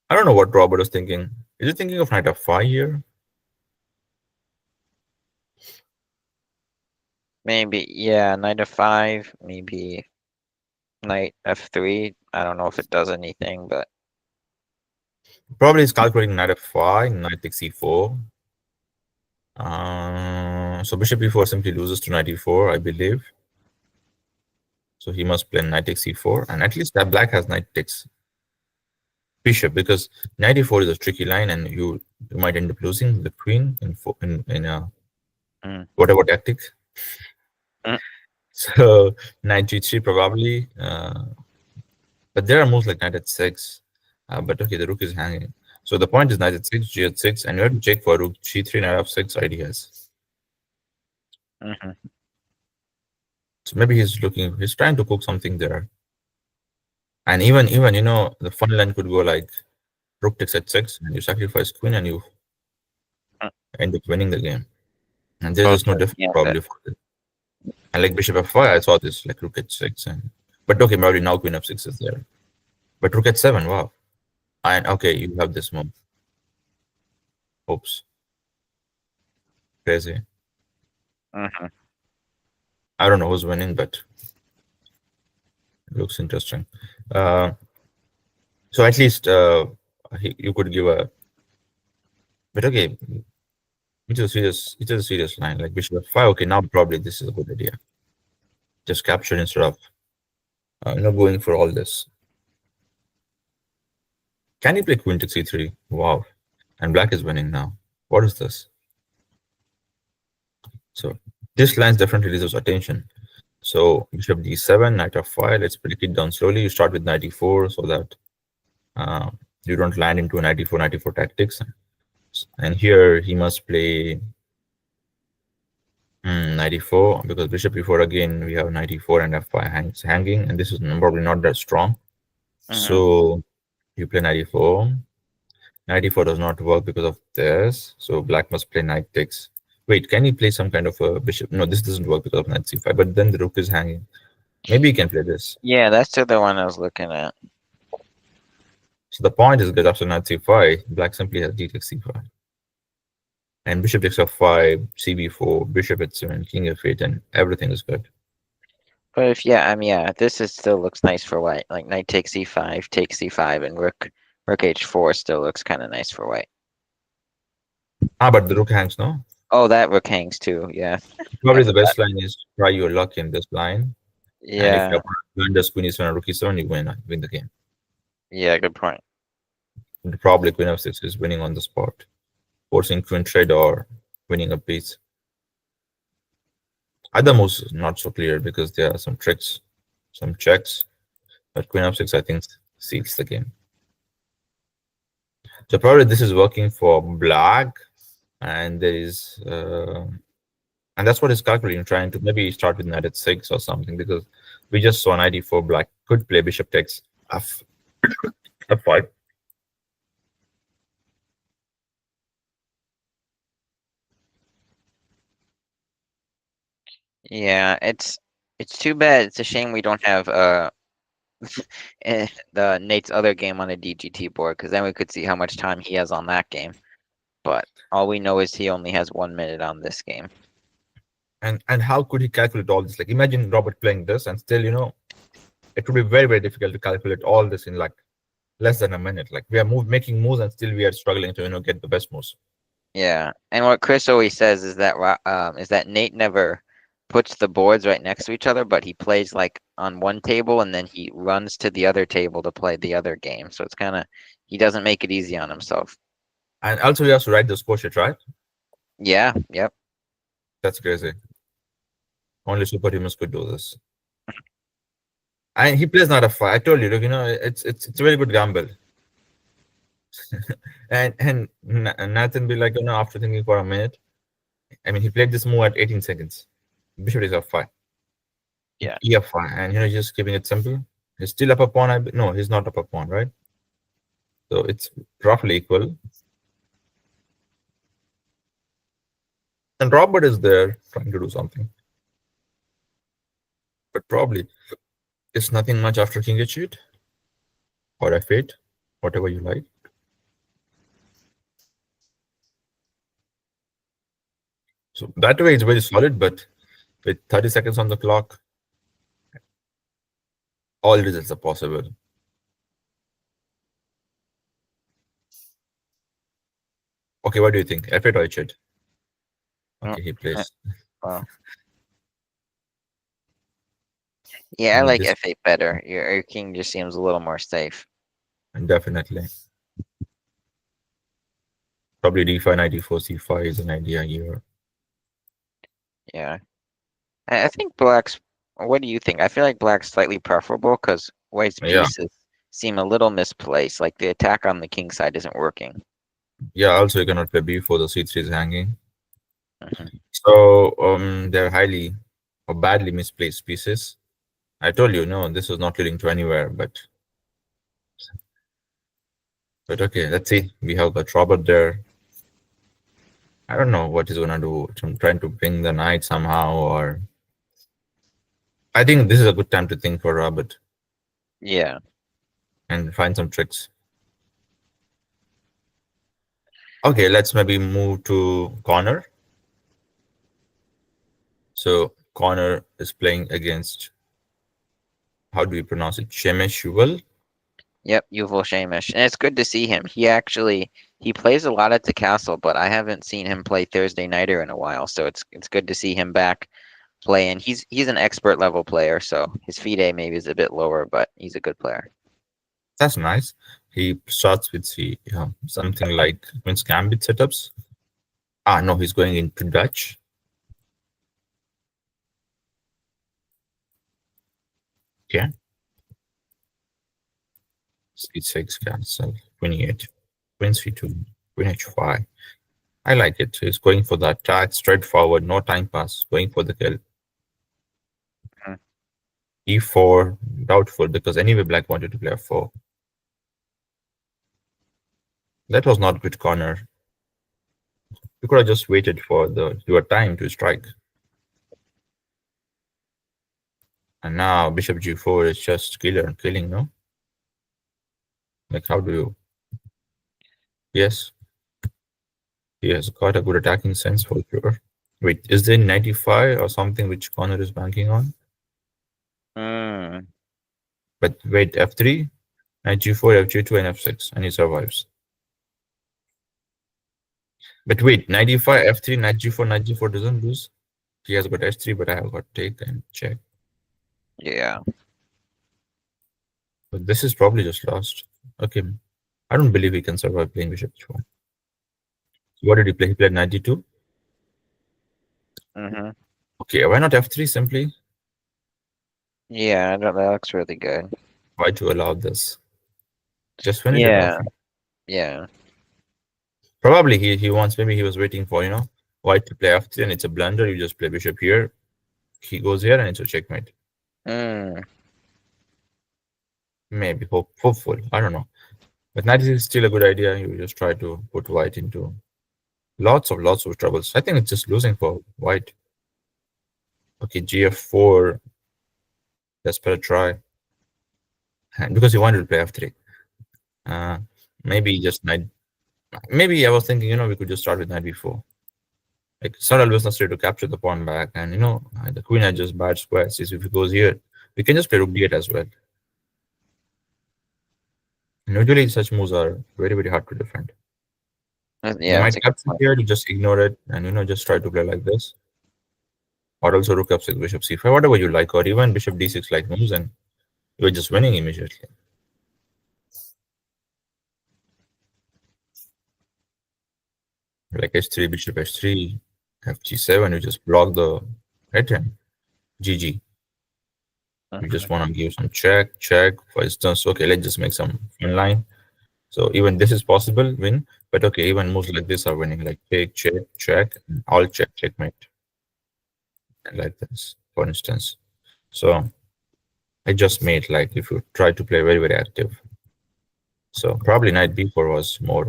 I don't know what Robert is thinking. Is he thinking of knight f5 here? Maybe, yeah, knight f5, maybe knight f3. I don't know if it does anything, but Probably he's calculating knight f5, knight takes e4. So bishop e4 simply loses to knight e4, I believe. So he must play knight takes e4, and at least that black has knight takes bishop, because knight e4 is a tricky line, and you might end up losing the queen in a mm, whatever tactic. mm, So knight g3 probably, but there are moves like knight at 6. But okay, the rook is hanging. So the point is knight at 6, g at 6, and you have to check for rook g3, knight f6 ideas. mhm, So maybe he's trying to cook something there. And even the fun line could go like rook takes at 6, and you sacrifice queen, and you mm. end up winning the game. And there's just no Okay, difference yeah, probably for it. And like bishop f5, I saw this like rook at 6, but okay, maybe now queen f6 is there. But rook at 7, wow. And okay, you have this move. Oops, crazy. mhm. I don't know who's winning, but it looks interesting. Uh, so at least you could give a, but okay, it's a serious line like bishop f5. Okay, now probably this is a good idea. Just capture instead of going for all this. Can you play queen to c3? Wow, and black is winning now. What is this? So this line definitely deserves attention. So bishop d7, knight f5. Let's break it down slowly. You start with knight e4 so that uh, you don't land into a knight e4 tactics. And here he must play knight e4, because bishop e4 again. We have knight e4 and f5 hanging, and this is probably not that strong. Mhm. So you play knight e4. Knight e4 does not work because of this. So black must play knight takes. Wait, can he play some kind of a bishop? No, this doesn't work because of knight c5. But then the rook is hanging. Maybe he can play this. Yeah, that's the other one I was looking at. So the point is that after knight c5, black simply has d takes c5. And bishop takes f5, cb4, bishop h7, king f8, and everything is good. But if yeah, I mean yeah, this is still looks nice for white. Like knight takes e5, takes c5, and rook h4 still looks kind of nice for white. But the rook hangs, no? Oh, that rook hangs too. Yeah, I Probably the forgot. best line is try your luck in this line. And if Yeah, your opponent blunders queen e7 and rook e7, you win the game. yeah, good point. Probably queen f6 is winning on the spot, forcing queen trade or winning a piece. Other moves is not so clear because there are some tricks, some checks, but queen f6 I think seals the game. So probably this is working for black, and there is and that's what he's calculating, trying to maybe start with knight at 6 or something, because we just saw knight e4, black could play bishop takes f5. Yeah, it's too bad. It's a shame we don't have the Nate's other game on the DGT board, because then we could see how much time he has on that game. But all we know is he only has 1 minute on this game. And how could he calculate all this? Like imagine Robert playing this, and still it would be very, very difficult to calculate all this in like less than a minute. Like we are making moves, and still we are struggling to get the best moves. Yeah, and what Chris always says is that Nate never puts the boards right next to each other, but he plays like on one table and then he runs to the other table to play the other game. So it's kind of he doesn't make it easy on himself. And also, he has to write the score sheet, right? Yeah, yep. That's crazy. Only superhumans could do this. And he plays not a fight. I told you, look, it's a very good gamble. and Nathan be like, after thinking for a minute, I mean, he played this move at 18 seconds. Bishop is f5, Yeah. ef5, and just keeping it simple. He's still up a pawn. No, he's not up a pawn, right? So it's roughly equal. And Robert is there trying to do something, but probably it's nothing much after king h8 or f8, whatever you like. So that way it's very solid, but With 30 seconds on the clock, all results are possible. Okay, what do you think? F8 or H8? Mm, Okay, he uh, plays. well, yeah, I I mean, like this f8 better. Your king just seems a little more safe. definitely. Probably d5, knight d4, c5 is an idea here. Yeah. I think black's. What do you think? I feel like black's slightly preferable because white's Yeah, pieces seem a little misplaced. Like the attack on the king side isn't working. yeah. Also, you cannot play b4. The c3 is hanging. Mhm. So they're highly or badly misplaced pieces. I told you, no, this is not leading to anywhere. But okay, let's see. We have got Robert there. I don't know what he's gonna do. I'm trying to bring the knight somehow, or I think this is a good time to think for Robert Yeah. and find some tricks. Okay, let's maybe move to Connor. So Connor is playing against, how do you pronounce it? Shemesh Yuval. Yep, Yuval Shamish. And it's good to see him. He plays a lot at the castle, but I haven't seen him play Thursday Nighter in a while, so it's good to see him back playing. He's an expert level player, so his FIDE maybe is a bit lower, but he's a good player. That's nice. He starts with something like Queen's Gambit setups. Ah, no, he's going into Dutch. Okay. C6 cancel. 28. Queen C2. Queen H5. I like it. He's going for the attack, straightforward, no time pass, going for the kill. Mhm. E4, doubtful, because anyway black wanted to play F4. That was not good corner. You could have just waited for your time to strike. And now bishop G4 is just killing, no? Like, how do you? Yes, he has got a good attacking sense for sure. Wait, is there 95 or something which corner is banking on? Mm, But wait, F3, knight G4, F G2, and F6, and he survives. But wait, 95, F3, knight G4 doesn't lose. He has got H3, but I have got take and check. yeah. But this is probably just lost. Okay, I don't believe he can survive playing bishop H4. So what did he play? He played 92. Mm-hmm. Okay, why not F3 simply? Yeah, that looks really good. Why to allow this? Just finish it off. Yeah, yeah. Probably he wants, maybe he was waiting for, white to play F3 and it's a blunder. You just play bishop here. He goes here and it's a checkmate. Mm, Maybe hopeful. I don't know. But 96 is still a good idea. You just try to put white into lots of troubles. I think it's just losing for white. Okay, GF4. Let's better try. And because he wanted to play F3. Uh, maybe just knight. Maybe I was thinking, we could just start with knight b4. Like, it's not always necessary to capture the pawn back. And, the queen has just bad squares. If he goes here, we can just play rook d8 as well. And usually such moves are very, very hard to defend. They yeah, that's might a good capture point. here, you just ignore it and, just try to play like this. Or also rook f6, bishop c5, whatever you like, or even bishop d6 like moves, and you're just winning immediately. Like h3, bishop h3, fg7, you just block the head hand. GG. You just Mhm. want to give some check, for instance. Okay, let's just make some fun line. So even this is possible, win. But okay, even moves like this are winning, like take, check, all check, checkmate. Like this, for instance. So I just made, like, if you try to play very, very active. So probably knight b4 was more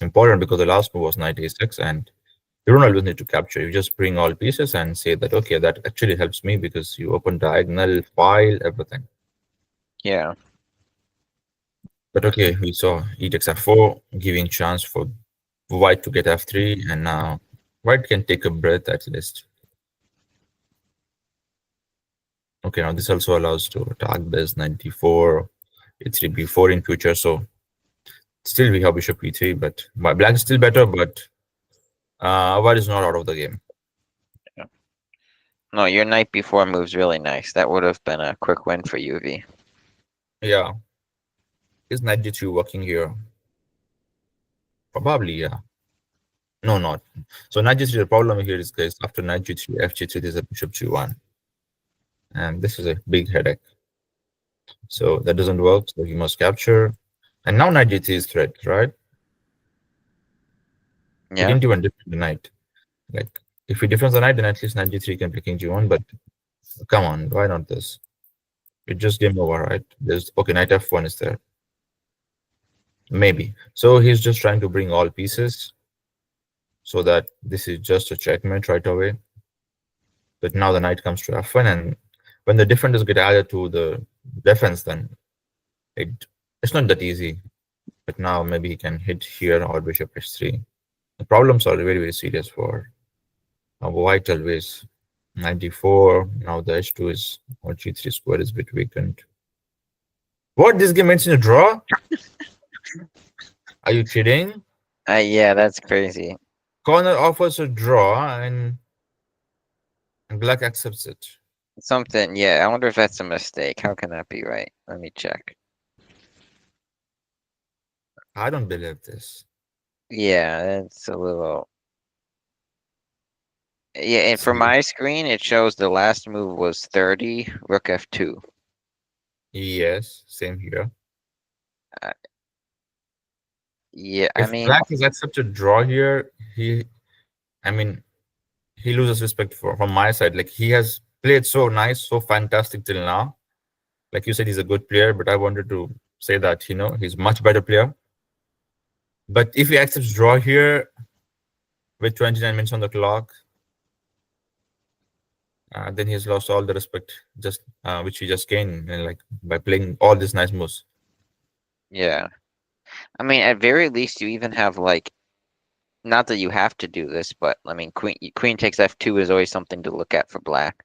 important because the last move was knight a6, and you don't always need to capture. You just bring all pieces and say that, okay, that actually helps me because you open diagonal, file, everything. Yeah, But okay, we saw e takes f4, giving chance for white to get f3, and now white can take a breath at least. Okay, now this also allows to attack this knight d4, a3 b4 in future. So still we have bishop e3, but black is still better, but white is not out of the game. Yeah. No, your knight before move's really nice. That would have been a quick win for UV. Yeah, is knight d3 working here? Probably, yeah. No, not. So knight g3, the problem here is, guys, after knight g3, f g3, there's a bishop g1. And this is a big headache. So that doesn't work, so he must capture. And now knight g3 is threat, right? He Yeah. didn't even defend the knight. Like, if he defends the knight, then at least knight g3 can play king g1, but come on, why not this? It just game over, right? There's okay, knight f1 is there. Maybe. So he's just trying to bring all pieces so that this is just a checkmate right away. But now the knight comes to f1, and when the defenders get added to the defense, then it's not that easy. But now maybe he can hit here or bishop h3. The problems are very, very serious for white always. 94. Now the h2 is, or g3 square is a bit weakened. What? This game ends in a draw? Are you kidding? Yeah, that's crazy. Corner offers a draw and black accepts it. Something, yeah, I wonder if that's a mistake. How can that be right? Let me check. I don't believe this. Yeah, it's a little. Yeah, and for See, my screen, it shows the last move was 30, rook f2. yes, same here. Uh, yeah, I If mean, black has accepted draw here, I mean, he loses respect from my side. Like, he has played so nice, so fantastic till now. Like you said, he's a good player, but I wanted to say that, he's much better player. But if he accepts draw here with 29 minutes on the clock, then he has lost all the respect just which he just gained, like by playing all these nice moves. yeah. I mean, at very least, you even have like, not that you have to do this, but I mean, queen takes f2 is always something to look at for black.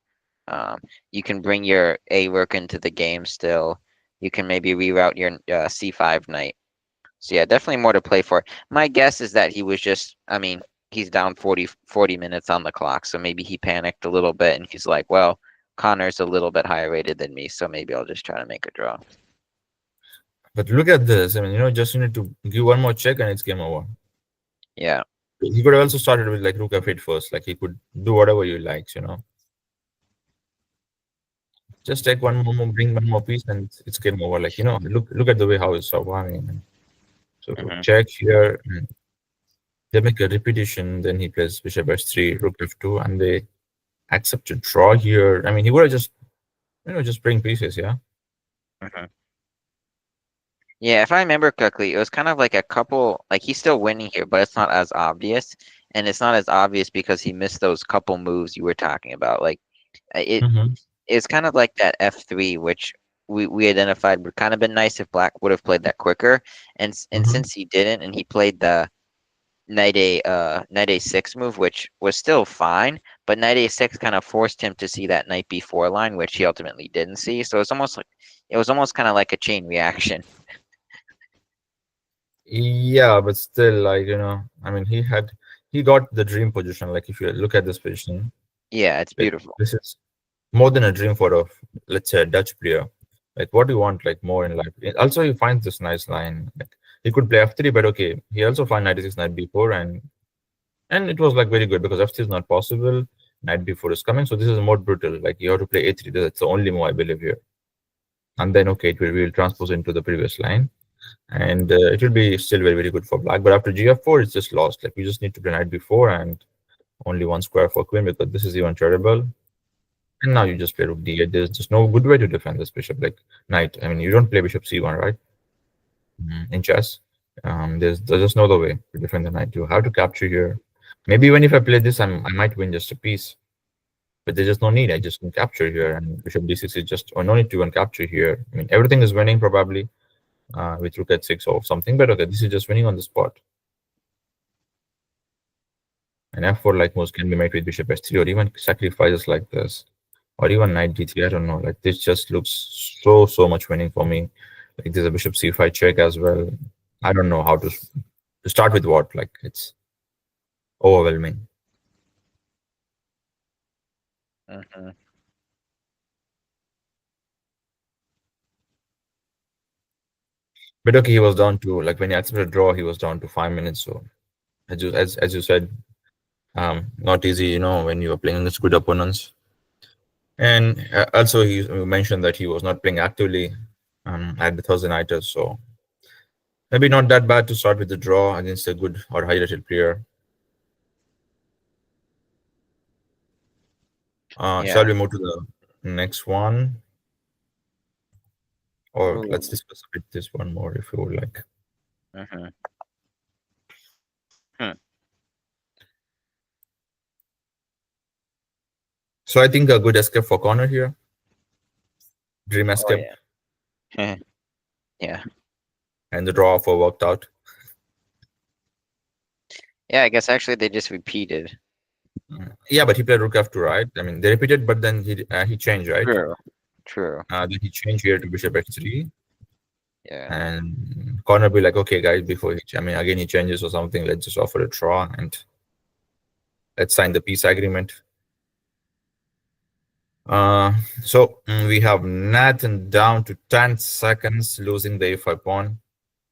You can bring your a rook into the game still. You can maybe reroute your c5 knight. So yeah, definitely more to play for. My guess is that he was just, I mean, he's down 40 minutes on the clock, so maybe he panicked a little bit and he's like, well, Connor's a little bit higher rated than me, so maybe I'll just try to make a draw. But look at this. I mean, just you need to give one more check and it's game over. Yeah. He could have also started with like rook f8 first. Like, he could do whatever you likes. Just take one more, bring one more piece, and it's game over. Like, look at the way how it's surviving. So check here, and they make a repetition. Then he plays bishop h3, rook f2, and they accept a draw here. I mean, he would have just bring pieces, yeah. Yeah, if I remember correctly, it was kind of like a couple, like he's still winning here, but it's not as obvious. And it's not as obvious because he missed those couple moves you were talking about. Like it's kind of like that f3, which we identified would kind of been nice if black would have played that quicker. And since he didn't, and he played the knight a6 move, which was still fine, but knight a6 kind of forced him to see that knight b4 line, which he ultimately didn't see. So it's almost like it was almost kind of like a chain reaction. Yeah, but still, like, I mean, he got the dream position. Like, if you look at this position, Yeah, it's like, beautiful. this is more than a dream for let's say, a Dutch player. Like, what do you want, like, more in life? Also, he finds this nice line. Like, he could play f3, but okay, he also find knight e6, knight b4, and it was like very good because f3 is not possible. Knight b4 is coming, so this is more brutal. Like, you have to play a3. That's the only move I believe here. And then okay, we will transpose into the previous line. And it will be still very, very good for black. But after gf4, it's just lost. Like, you just need to play knight b4 and only one square for queen, because this is even terrible. And now you just play rook d8. There's just no good way to defend this bishop. Like, knight, I mean, you don't play bishop c1, right? In chess, there's just no other way to defend the knight. You have to capture here. Maybe even if I play this, I might win just a piece. But there's just no need. I just can capture here, and bishop d6 is just, or no need to even capture here. I mean, everything is winning probably. With rook at 6 or something, but okay, this is just winning on the spot. And f4 like moves can be made with bishop s3 or even sacrifices like this. or even knight d3. I don't know. Like this just looks so much winning for me. Like there's a bishop c5 check as well. I don't know how to start with what. Like it's overwhelming. Hmm. But okay, he was down to like when he accepted a draw, he was down to 5 minutes. So as you said, not easy, when you are playing against good opponents. And also, he mentioned that he was not playing actively at the Thursday Nighters, so maybe not that bad to start with the draw against a good or high-rated player. Shall Yeah. we move to the next one, or let's Ooh. discuss a bit this one more if you would like? Hmm. Hmm. So I think a good escape for corner here, dream Oh escape, yeah. Yeah. and the draw for worked out. Yeah. I guess actually they just repeated. Yeah, but he played rook f2, right? I mean, they repeated, but then he changed, right? True. True. Then he changed here to bishop h3, Yeah. and corner be like, okay, guys, before I mean, again he changes or something, let's just offer a draw and let's sign the peace agreement. So we have Nathan down to 10 seconds, losing the a5 pawn,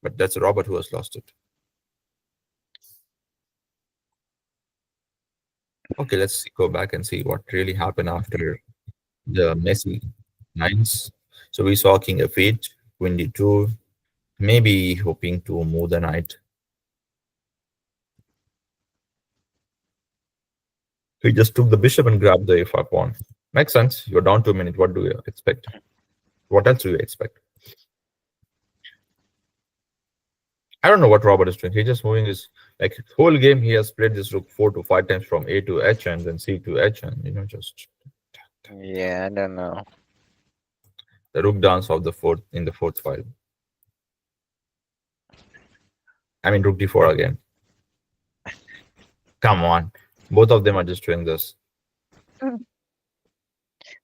but that's Robert who has lost it. Okay, let's go back and see what really happened after the messy lines. So we saw king f8, queen d2, maybe hoping to move the knight. He just took the bishop and grabbed the a5 pawn. Makes sense. You're down to a minute. What do you expect? What else do you expect? I don't know what Robert is doing. He's just moving his like whole game. He has played this rook 4 to 5 times from A to H and then C to H, and just Yeah. I don't know. the rook dance of the fourth in the fourth file. I mean rook d4 again. Come on, both of them are just doing this.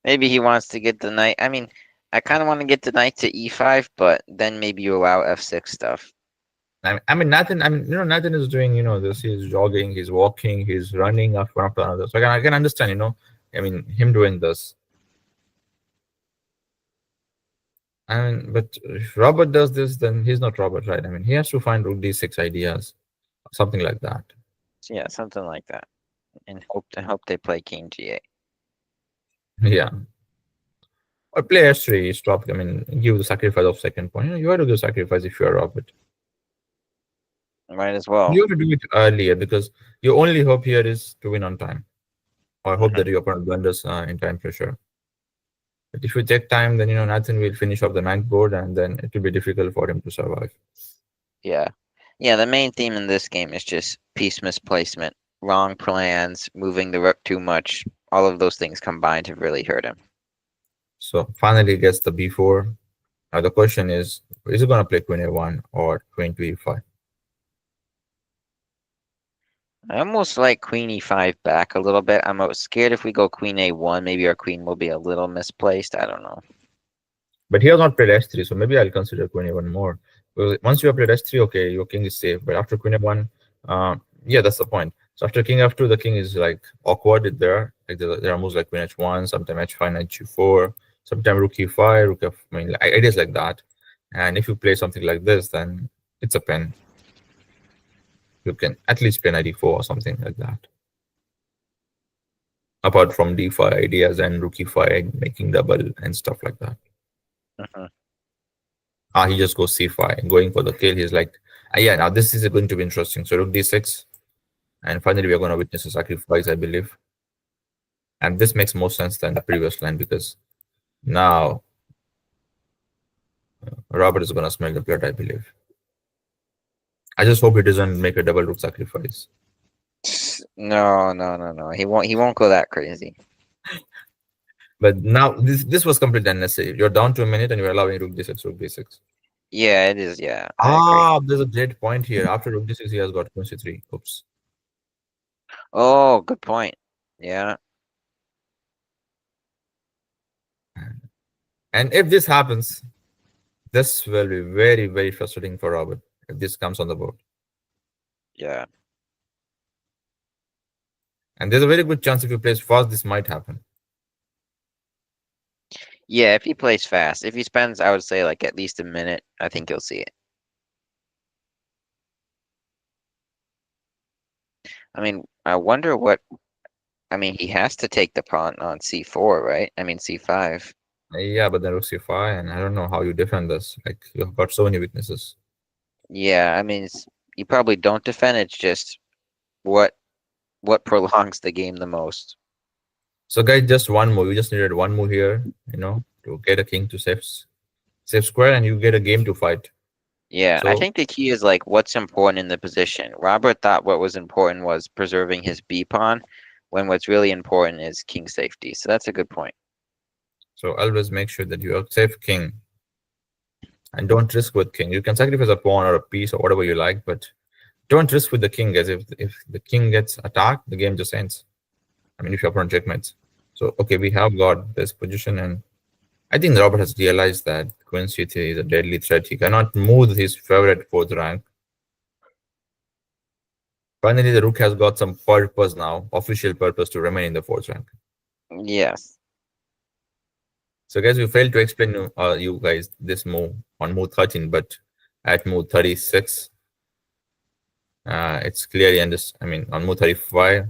Maybe he wants to get the knight. I mean, I kind of want to get the knight to e5, but then maybe you allow f6 stuff. I mean Nathan. I mean Nathan is doing this. He's jogging, he's walking, he's running one after another. So I can understand. I mean him doing this. I mean, but if Robert does this, then he's not Robert, right? I mean, he has to find rook d6 ideas, something like that. So yeah, something like that. And hope they play king g8. Yeah. Or play h3, stop. I mean, give the sacrifice of second point. You have to give sacrifice if you're Robert. Might as well. You have to do it earlier because your only hope here is to win on time. Or hope that your opponent blunders in time pressure. But if you take time, then Nathan will finish off the ninth board, and then it will be difficult for him to survive. Yeah. Yeah, the main theme in this game is just piece misplacement, wrong plans, moving the rook too much. All of those things combined have really hurt him. So finally gets the b4. Now the question is he going to play queen a1 or queen to e5? I almost like queen e5 back a little bit. I'm scared if we go queen a1, maybe our queen will be a little misplaced. I don't know. But he has not played h3, so maybe I'll consider queen a1 more. Because once you have played h3, okay, your king is safe. But after queen a1, yeah, that's the point. So after king f2, the king is like awkward there. Like there are moves like queen h1, sometimes h5, knight g4, sometimes rook e5, rook f. I mean, ideas like that. And if you play something like this, then it's a pen. You can at least play knight e4 or something like that. Apart from d5 ideas and rook e5 making double and stuff like that. He just goes c5, going for the kill. He's like, yeah, now this is going to be interesting. So rook d6, and finally we are going to witness a sacrifice, I believe. And this makes more sense than the previous line because now Robert is going to smell the blood, I believe. I just hope he doesn't make a double rook sacrifice. No, no, no, no. He won't go that crazy. But now this was completely unnecessary. You're down to a minute and you're allowing rook d6, rook d6. Yeah, it is. Yeah, I agree. There's a great point here. After rook d6, he has got queen c3. Oops. Oh, good point. Yeah. And if this happens, this will be very, very frustrating for Robert if this comes on the board. Yeah. And there's a very good chance if he plays fast, this might happen. Yeah, if he plays fast. If he spends, I would say, like at least a minute, I think you'll see it. I mean, I wonder what. I mean, he has to take the pawn on c4, right? I mean, c5. Yeah, but then rook c5, and I don't know how you defend this. Like, you've got so many weaknesses. Yeah, I mean, you probably don't defend. It's just what what prolongs the game the most. So, guys, just one move. You just needed one move here, to get a king to safe square, and you get a game to fight. Yeah, I So, think the key is like what's important in the position. Robert thought what was important was preserving his b pawn, when what's really important is king safety. So that's a good point. so always make sure that you have safe king, and don't risk with king. You can sacrifice a pawn or a piece or whatever you like, but don't risk with the king, as if the king gets attacked, the game just ends. I mean, if your opponent checkmates. So, okay, we have got this position, and I think Robert has realized that Queen C3 is a deadly threat. He cannot move his favorite fourth rank. Finally, the rook has got some purpose now, official purpose to remain in the fourth rank. Yes. So, guys, we failed to explain you guys this move on move 13, but at move 36, it's clearly I mean, on move 35,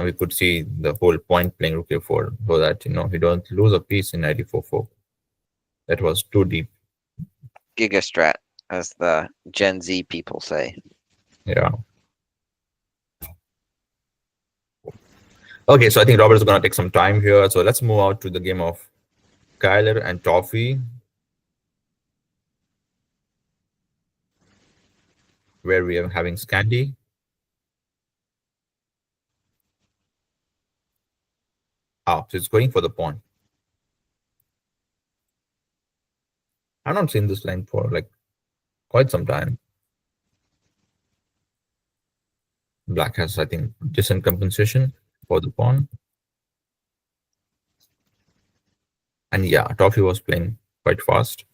we could see the whole point playing rook a4 so that he don't lose a piece in knight e4. That was too deep. Gigastrat, as the Gen Z people say. Yeah. Okay, so I think Robert is going to take some time here. So let's move out to the game of Kyler and Toffee, where we are having Scandi. Oh, so it's going for the pawn. I've not seen this line for like quite some time. Black has, I think, decent compensation for the pawn. And yeah, Toffee was playing quite fast.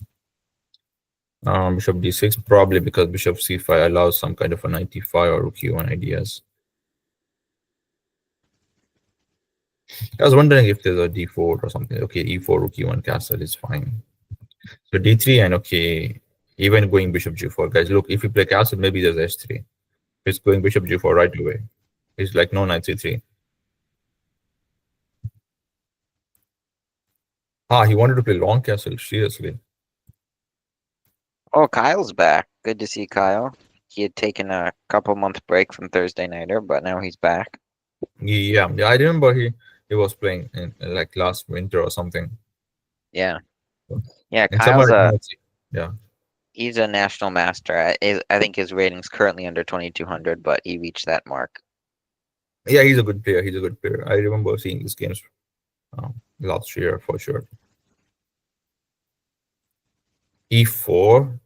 Bishop d6, probably because bishop c5 allows some kind of a 95 or rook e1 ideas. I was wondering if there's a d4 or something. Okay, e4, rook e1 castle is fine. So d3 and okay, even going bishop g4. Guys, look, if you play castle, maybe there's s3. It's going bishop g4 right away. It's like no knight c3. Ah, he wanted to play long castle, seriously. Oh, Kyle's back. Good to see Kyle. He had taken a couple-month break from Thursday Nighter, but now he's back. Yeah, I remember he was playing in like last winter or something. Yeah. Yeah, In summer, yeah. He's a national master. I think his rating's currently under 2200, but he reached that mark. Yeah, he's a good player. He's a good player. I remember seeing his games last year for sure. E4.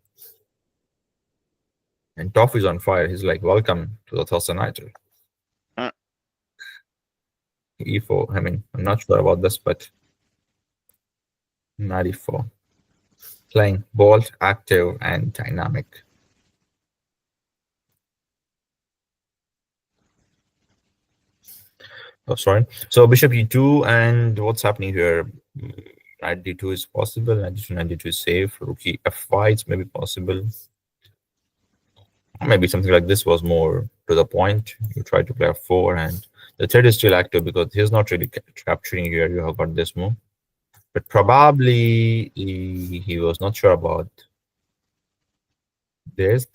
And Toffee's on fire. He's like, welcome to the Thursday Nighter. Mm. E4. I mean, I'm not sure about this, but not E4. Playing bold, active, and dynamic. Oh, sorry. So bishop e2, and what's happening here? Knight d2 is possible. Knight d2, knight d2 is safe. Rook f5 is maybe possible. Maybe something like this was more to the point. You try to play f4, and the thread is still active because he's not really capturing here. You have got this move. But probably he was not sure about this.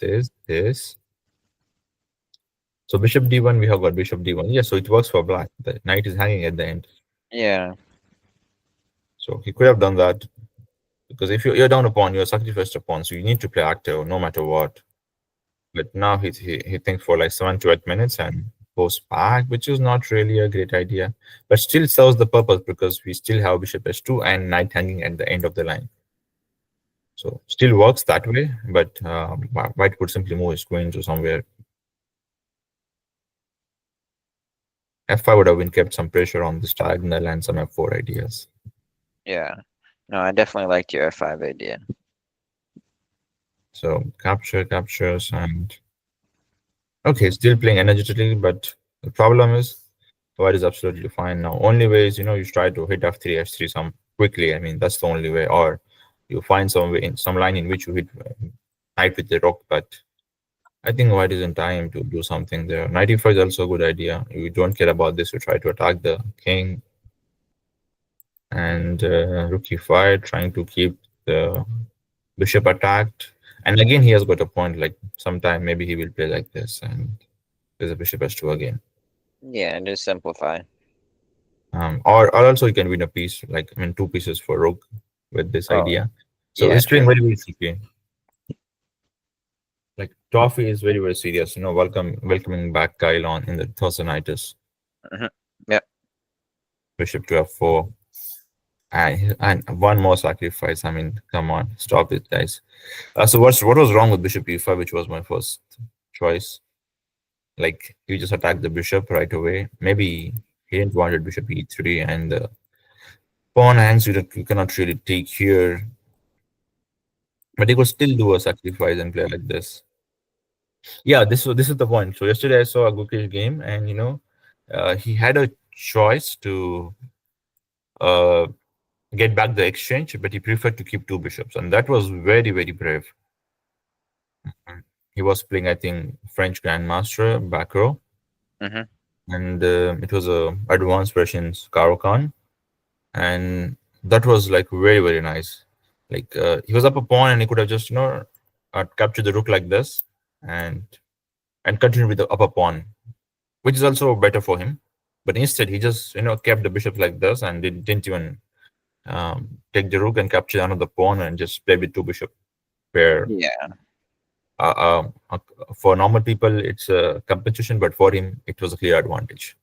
So bishop d1, we have got bishop d1. Yeah, so it works for black. The knight is hanging at the end. Yeah. So he could have done that. Because if you're down a pawn, you're sacrificed a pawn. So you need to play active no matter what. But now he thinks for like 7 to 8 minutes and goes back, which is not really a great idea. But still serves the purpose because we still have bishop s2 and knight hanging at the end of the line. So still works that way, but white could simply move his queen to somewhere. f5 would have been kept some pressure on this diagonal and some f4 ideas. Yeah. No, I definitely liked your F5 idea. So captures, and okay, still playing energetically, but the problem is white is absolutely fine now. Only way is you try to hit f3, h3 some quickly. I mean that's the only way, or you find some way in some line in which you hit knight with the rook. But I think white is in time to do something there. Knight e4 is also a good idea. If you don't care about this, you try to attack the king, and rook e5, trying to keep the bishop attacked. And again, he has got a point. Like sometime maybe he will play like this, and there's a bishop h2 again. Yeah, just simplify. Or also you can win a piece, like I mean 2 pieces for rook with this Oh, idea. So yeah, he's playing true. very very CP. Like Toffee is very very serious. Welcoming back Kyle on in the Thursdaynitis. Hmm. Yep. Bishop to f4, and one more sacrifice. I mean, come on, stop it, guys. So what was wrong with bishop e5, which was my first choice? Like you just attack the bishop right away. Maybe he didn't want it bishop e3, and the pawn hangs you cannot really take here. But he could still do a sacrifice and play like this. Yeah, this is the point. So yesterday I saw a Gukesh game, and he had a choice to uh, get back the exchange, but he preferred to keep 2 bishops, and that was very very brave. Mhm. He was playing, I think, French Grandmaster back row, Hmm. and it was a advanced versions Caro-Kann, and that was like very very nice. Like he was up a pawn, and he could have just captured the rook like this, and continue with the upper pawn, which is also better for him. But instead, he just kept the bishop like this and didn't even take the rook and capture another pawn and just play with 2 bishop pair. Yeah, For normal people, it's a competition, but for him, it was a clear advantage.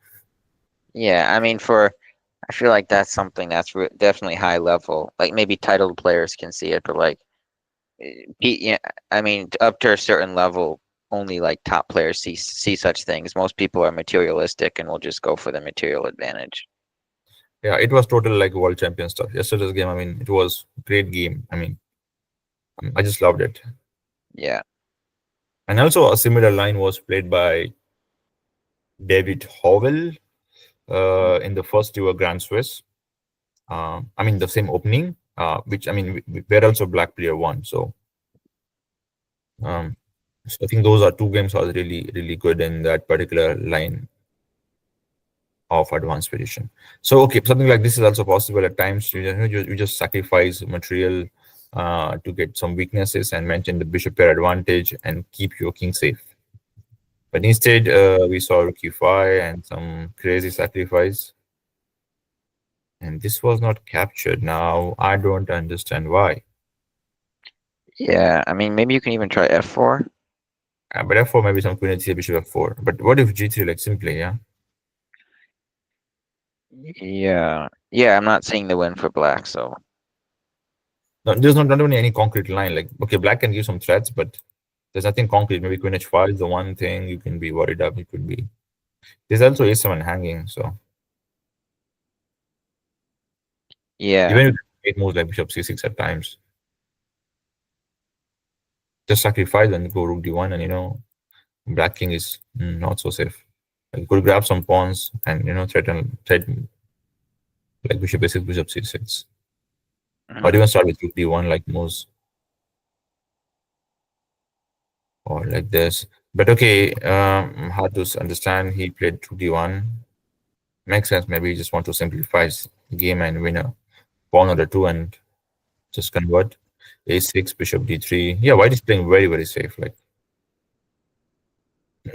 yeah. I mean, I feel like that's something that's definitely high level. Like maybe titled players can see it, but like, yeah, I mean, up to a certain level, only like top players see such things. Most people are materialistic and will just go for the material advantage. Yeah, it was total like world champion stuff. Yesterday's game, I mean, it was great game. I mean, I just loved it. Yeah. And also, a similar line was played by David Howell in the first ever Grand Swiss. I mean, the same opening, which I mean, where also black player won. Um, so I think those are 2 games was really, really good in that particular line of advanced position. So, okay, something like this is also possible at times. You just sacrifice material to get some weaknesses and maintain the bishop pair advantage and keep your king safe. But instead, we saw rook e5 and some crazy sacrifice. And this was not captured. Now, I don't understand why. Yeah, I mean, maybe you can even try f4. But f4 maybe some queen h3, bishop f4. But what if g3 like simply, yeah? Yeah. Yeah, I'm not seeing the win for black, so No, there's not only any concrete line. Like, okay, black can give some threats, but there's nothing concrete. Maybe queen h5 is the one thing you can be worried of. It could be. There's also a7 hanging, so yeah. even if you make moves like bishop c6 at times, just sacrifice and go rook d1, and black king is not so safe. Like, you could grab some pawns and threaten like bishop a6, bishop c6, or Mhm. even start with rook d1 like moves, or like this. But okay, hard to understand. He played rook d1. Makes sense. Maybe he just want to simplify his game and win a pawn or the two and just convert. A6, bishop d3. Yeah, white is playing very, very safe. Like,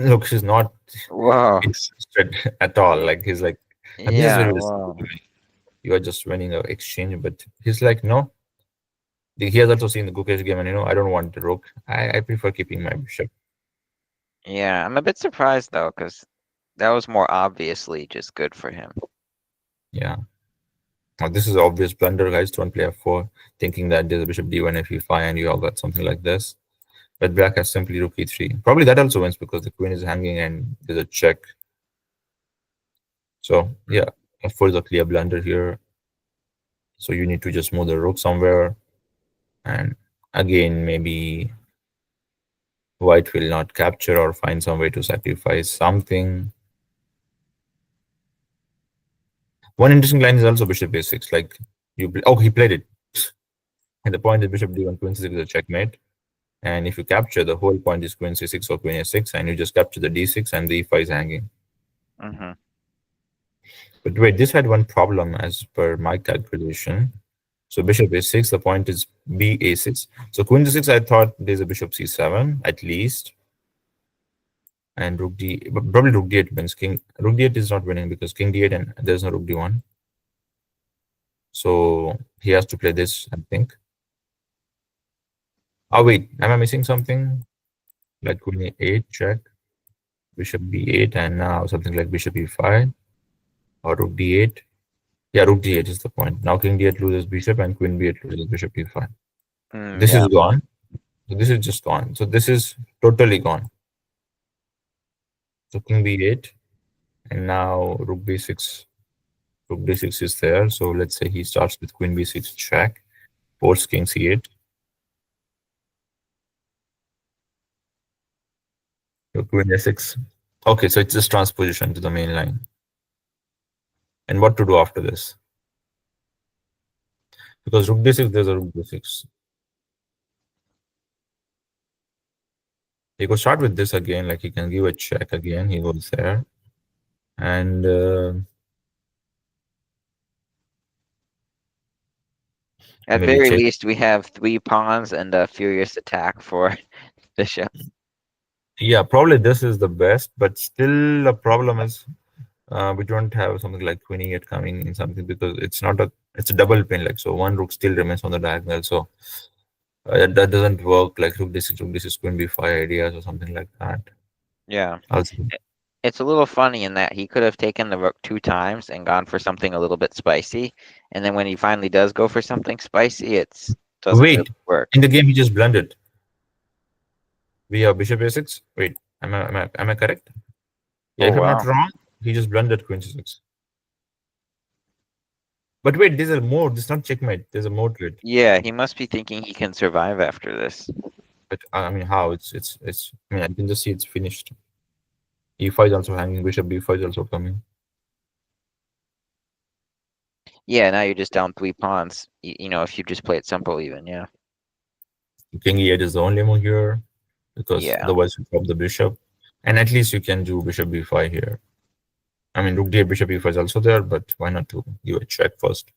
look, he's not Whoa. interested at all. Like, he's like, and this is Yeah, very, very simple. whoa. You are just winning an exchange, but he's like, no. He has also seen the Gukesh game, and I don't want the rook. I prefer keeping my bishop. Yeah, I'm a bit surprised though, because that was more obviously just good for him. Yeah. Now, this is obvious blunder, guys. Don't play f4, thinking that there's a bishop d1, if e5, and you all got something like this. But black has simply rook e3. Probably that also wins because the queen is hanging and there's a check. So yeah, f4 is a clear blunder here. So you need to just move the rook somewhere, and again maybe white will not capture or find some way to sacrifice something. One interesting line is also bishop a6. Like oh, he played it, and the point is bishop d1 queen c6 is a checkmate. And if you capture, the whole point is queen c6 or queen a6, and you just capture the d6 and the e5 is hanging. Mm-hmm. But wait, this had one problem as per my calculation. So bishop a6, the point is b a6. So queen d6, I thought there's a bishop c7 at least, and rook d, but probably rook d8 wins. King rook d8 is not winning because king d8 and there's no rook d1. So he has to play this, I think. Oh wait, am I missing something? Like queen a8 check, bishop b8, and now something like bishop e5 or rook d8. Yeah, rook d8 is the point. Now king d8 loses bishop and queen b8 loses bishop e5. This Yeah. is gone. So this is just gone. So this is totally gone. So king b8, and now rook b6. Rook d6 is there. So let's say he starts with queen b6 check, force king c8. So queen a6. Okay, so it's just transposition to the main line. And what to do after this? Because rook d6, there's a rook d6. He could start with this again, like he can give a check again. He goes there. And At maybe very check. least, we have 3 pawns and a furious attack for bishop. Yeah, probably this is the best, but still the problem is we don't have something like queen e8 coming in something because it's a double pin, like, so one rook still remains on the diagonal. So that doesn't work like rook d6 queen b5 ideas or something like that. Yeah. Also, It's a little funny in that he could have taken the rook 2 times and gone for something a little bit spicy, and then when he finally does go for something spicy, it doesn't really wait, work. in the game he just blundered. We have bishop a6. Wait, am I correct? Yeah, Oh if I'm not wow. wrong, he just blundered queen c6. But wait, there's a mode. It's not checkmate. There's a mode to it. Yeah, he must be thinking he can survive after this. But I mean, how? It's. I mean, I can just see it's finished. E5 is also hanging. Bishop b5 is also coming. Yeah, now you're just down 3 pawns. You know, if you just play it simple, even. Yeah. King e8 is the only move here because Yeah. otherwise you drop the bishop. And at least you can do bishop b5 here. I mean, rook d8, bishop e5 is also there, but why not to give a check first?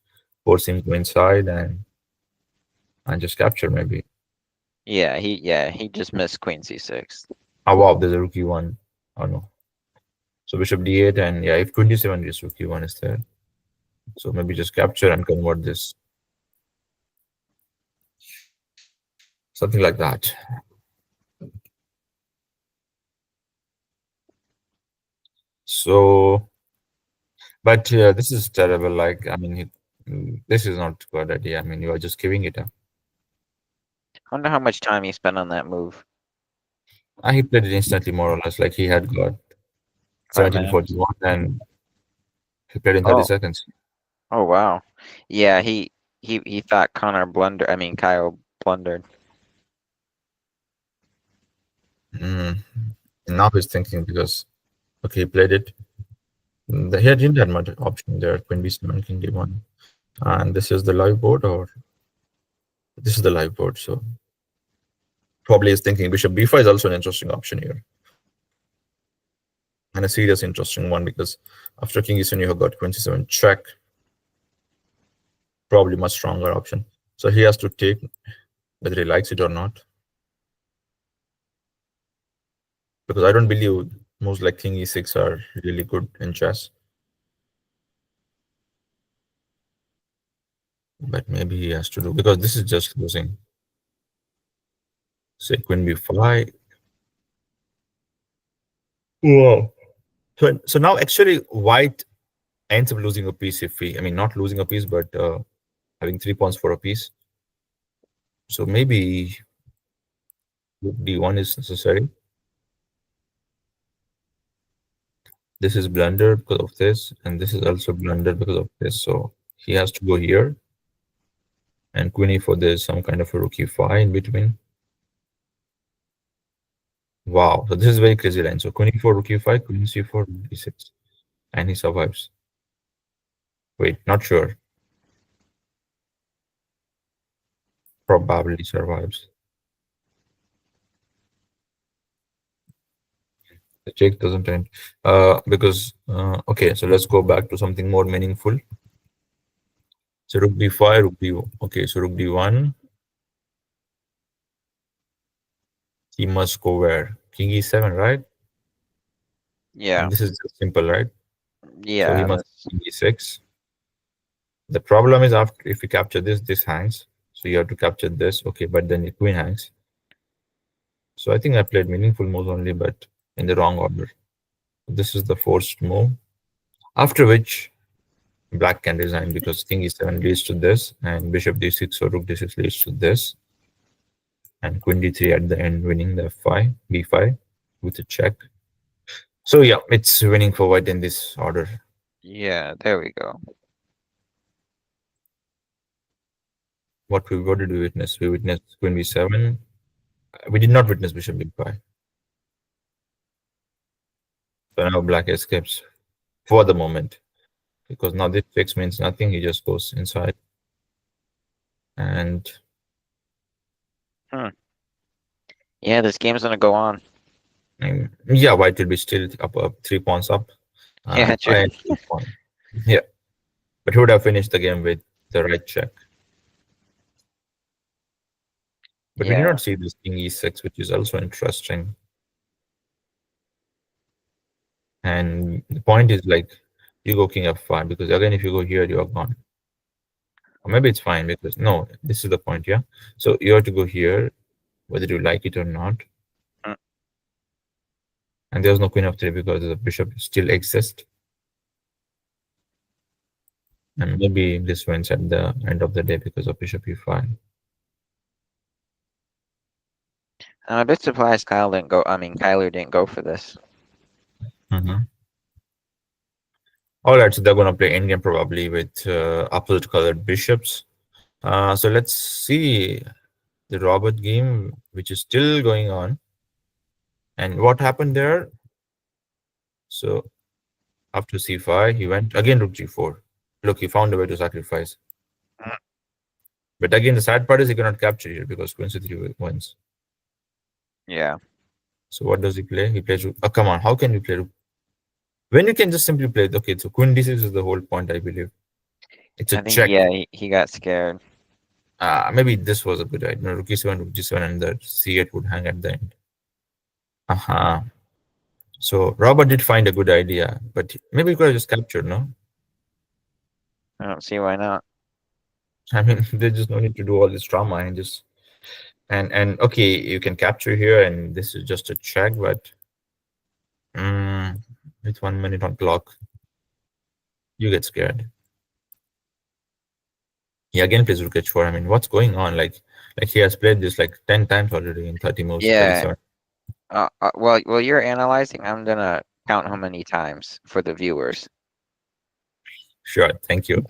Force him to inside and just capture maybe. Yeah, he just missed queen c6. Oh wow, there's a rook e1. Oh no. So bishop d8, and yeah, if 27 is rook e1 is there. So maybe just capture and convert this. Something like that. So, but yeah, this is terrible. Like, I mean, this is not a good idea. I mean, you are just giving it up. I wonder how much time he spent on that move. He played it instantly, more or less. Like he had got 5 minutes. 1741 and he played in 30 Oh, seconds. oh wow. Yeah, he thought Connor blundered. I mean, Kyle blundered. Mm. Now he's thinking because, okay, he played it. He didn't have much option there. Queen b7, king d1. And this is the live board, or this is the live board. So probably he's thinking bishop b5 is also an interesting option here. And a serious interesting one because after king e7 you have got queen c7 check. Probably much stronger option. So he has to take whether he likes it or not. Because I don't believe moves like king e6 are really good in chess. But maybe he has to do, because this is just losing. Say queen b5. Wow. So now actually white ends up losing a piece if he, I mean, not losing a piece, but having 3 pawns for a piece. So maybe d1 is necessary. This is blunder because of this, and this is also blunder because of this. So he has to go here. And queen e4, there's some kind of a rook e5 in between. Wow, so this is very crazy line. So queen e4, rook e5, queen c4, rook d6, and he survives. Wait, not sure. Probably survives. The check doesn't end. Because okay, so let's go back to something more meaningful. So rook b5, rook d. Okay, so rook d1. He must go where? King e7, right? Yeah. And this is just simple, right? So he Yeah. must That's king e6. The problem is after if you capture this, this hangs. So you have to capture this. Okay, but then the queen hangs. So I think I played meaningful moves only, but in the wrong order. This is the forced move. After which black can resign because king e7 leads to this, and bishop d6 or rook d6 leads to this, and queen d3 at the end, winning the f5, b5 with a check. So yeah, it's winning for white in this order. yeah. There we go. What did we witness? We witnessed queen b7. We did not witness bishop b5. So now black escapes for the moment because now this fix means nothing. He just goes inside, and Hmm. Yeah, this game's gonna go on. yeah, white will be still up 3 pawns up. Yeah, true. I yeah, but he would have finished the game with the right check. But we did Yeah. not see this king e6, which is also interesting. And the point is like you go king f5 because again, if you go here, you are gone. Or maybe it's fine because no, this is the point, yeah. So you have to go here, whether you like it or not. Mm. And there's no queen f3 because the bishop still exists. And maybe this wins at the end of the day because of bishop e5. I'm a bit surprised Kyle didn't go. I mean, Kyler didn't go for this. All right, so they're going to play endgame probably with opposite colored bishops. So let's see the Robert game, which is still going on. And what happened there? So after c5, he went again rook g4. Look, he found a way to sacrifice. Mm. But again, the sad part is he cannot capture here because queen c3 wins. Yeah. So what does he play? He plays rook. Oh, come on, how can you play rook? When you can just simply play, okay, so queen d6 is the whole point, I believe. It's a I think check. yeah, he got scared. Maybe this was a good idea. No, rook e7, rook g7, and the c8 would hang at the end. So Robert did find a good idea, but maybe he could have just captured, no? I don't see why not. I mean, there's just no need to do all this drama and just and okay, you can capture here, and this is just a check, but with 1 minute on clock, you get scared. He again plays rook h4. I mean, what's going on? Like he has played this like 10 times already in 30 moves, Yeah. 37. Well, you're analyzing. I'm gonna count how many times for the viewers. Sure, thank you.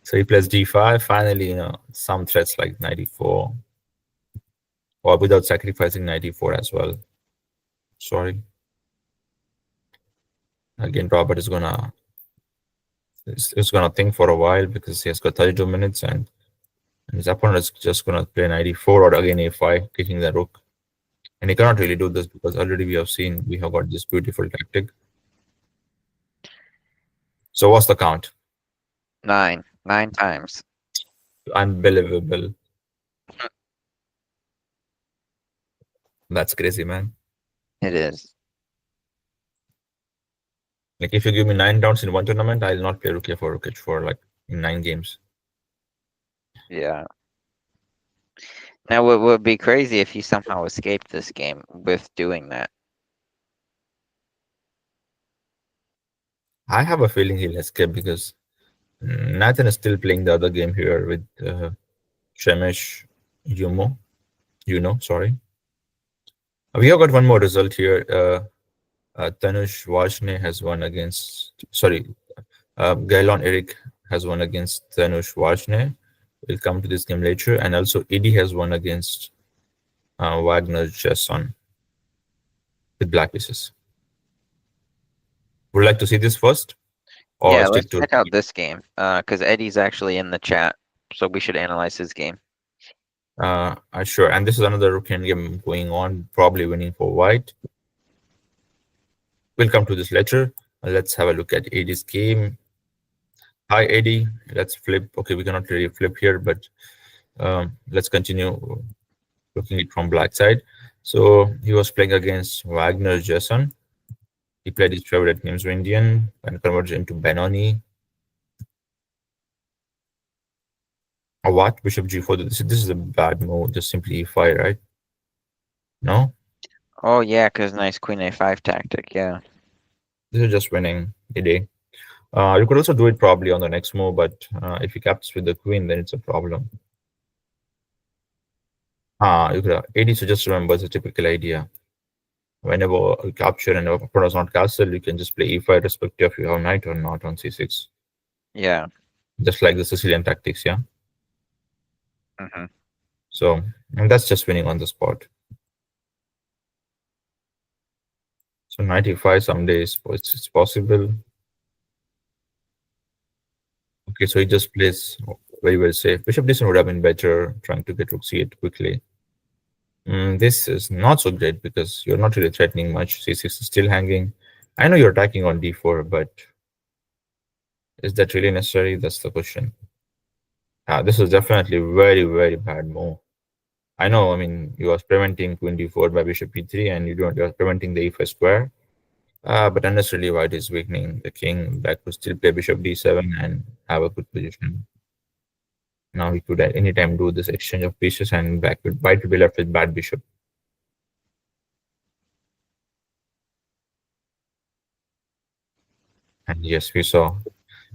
So he plays d5. Finally, some threats like 94, or without sacrificing 94 as well. Sorry. Again, Robert is gonna think for a while because he has got 32 minutes, and his opponent is just gonna play 94 or again a5, kicking the rook. And he cannot really do this because already we have seen we have got this beautiful tactic. So what's the count? 9 times. Unbelievable. That's crazy, man. It is. Like if you give me 9 rounds in one tournament, I'll not play rook a4, rook h4 like in 9 games. Yeah. Now, what would be crazy if he somehow escaped this game with doing that? I have a feeling he'll escape because Nathan is still playing the other game here with Shemesh sorry. We have got one more result here. Tanush Vashne has won against, Gailon Eric has won against Tanush Vashne. We'll come to this game later. And also, Eddie has won against Wagner's Jason with black pieces. Would you like to see this first or Yeah, let's stick to? check out this game. Because Eddie's actually in the chat, so we should analyze his game. Sure. And this is another European game going on, probably winning for white. We'll come to this later. Let's have a look at Eddie's game. Hi, Eddie. Let's flip. Okay, we cannot really flip here, but let's continue looking it from black side. So he was playing against Wagner Jason. He played his favorite names Indian and converted into Benoni. What? Bishop G4. This is a bad move. Just simply E5, right? No? Oh yeah, because nice Queen A5 tactic. Yeah. This is just winning the day. You could also do it probably on the next move, but if he captures with the queen, then it's a problem. You could 80, so just remember it's a typical idea. Whenever you capture and opponent does not castle, you can just play E5 respective if you have knight or not on C6. Yeah. Just like the Sicilian tactics, yeah? Mm-hmm. So, and that's just winning on the spot. So 95 some days, it's possible. Okay, so he just plays very well safe. Bishop d7 would have been better, trying to get rook c8 quickly. This is not so great because you're not really threatening much. C6 is still hanging. I know you're attacking on d4, but is that really necessary? That's the question. This is definitely very, very bad move. I know, I mean, you are preventing queen d4 by bishop e3, and you're preventing the e5 square. But unnecessarily, white is weakening the king. Black could still play bishop d7 and have a good position. Now he could at any time do this exchange of pieces, and white would be left with bad bishop. And yes, we saw.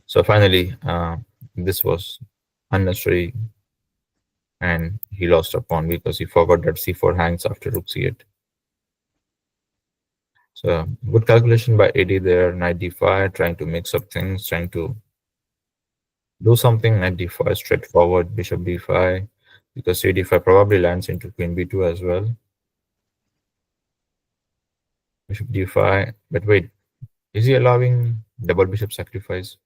So finally, this was unnecessary, and he lost a pawn because he forgot that c4 hangs after rook c8. So good calculation by AD there, knight d5, trying to mix up things, trying to do something. Knight d5 straightforward, bishop d5, because c d5 probably lands into queen b2 as well. Bishop d5, but wait, is he allowing double bishop sacrifice?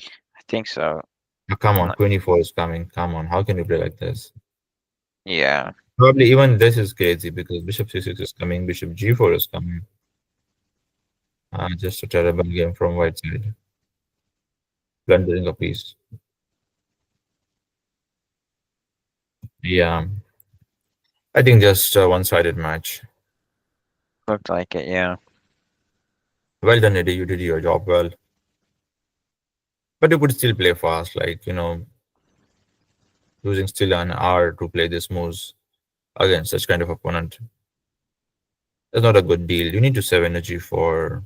I think so. Come on, queen e4 is coming. Come on, how can you play like this? Yeah. Probably even this is crazy because bishop c6 is coming, bishop g4 is coming. Just a terrible game from white side. Blundering a piece. Yeah, I think just a one-sided match. Looked like it. Yeah. Well done, Eddie. You did your job well. But you could still play fast, like, using still an hour to play this moves against such kind of opponent. That's not a good deal. You need to save energy for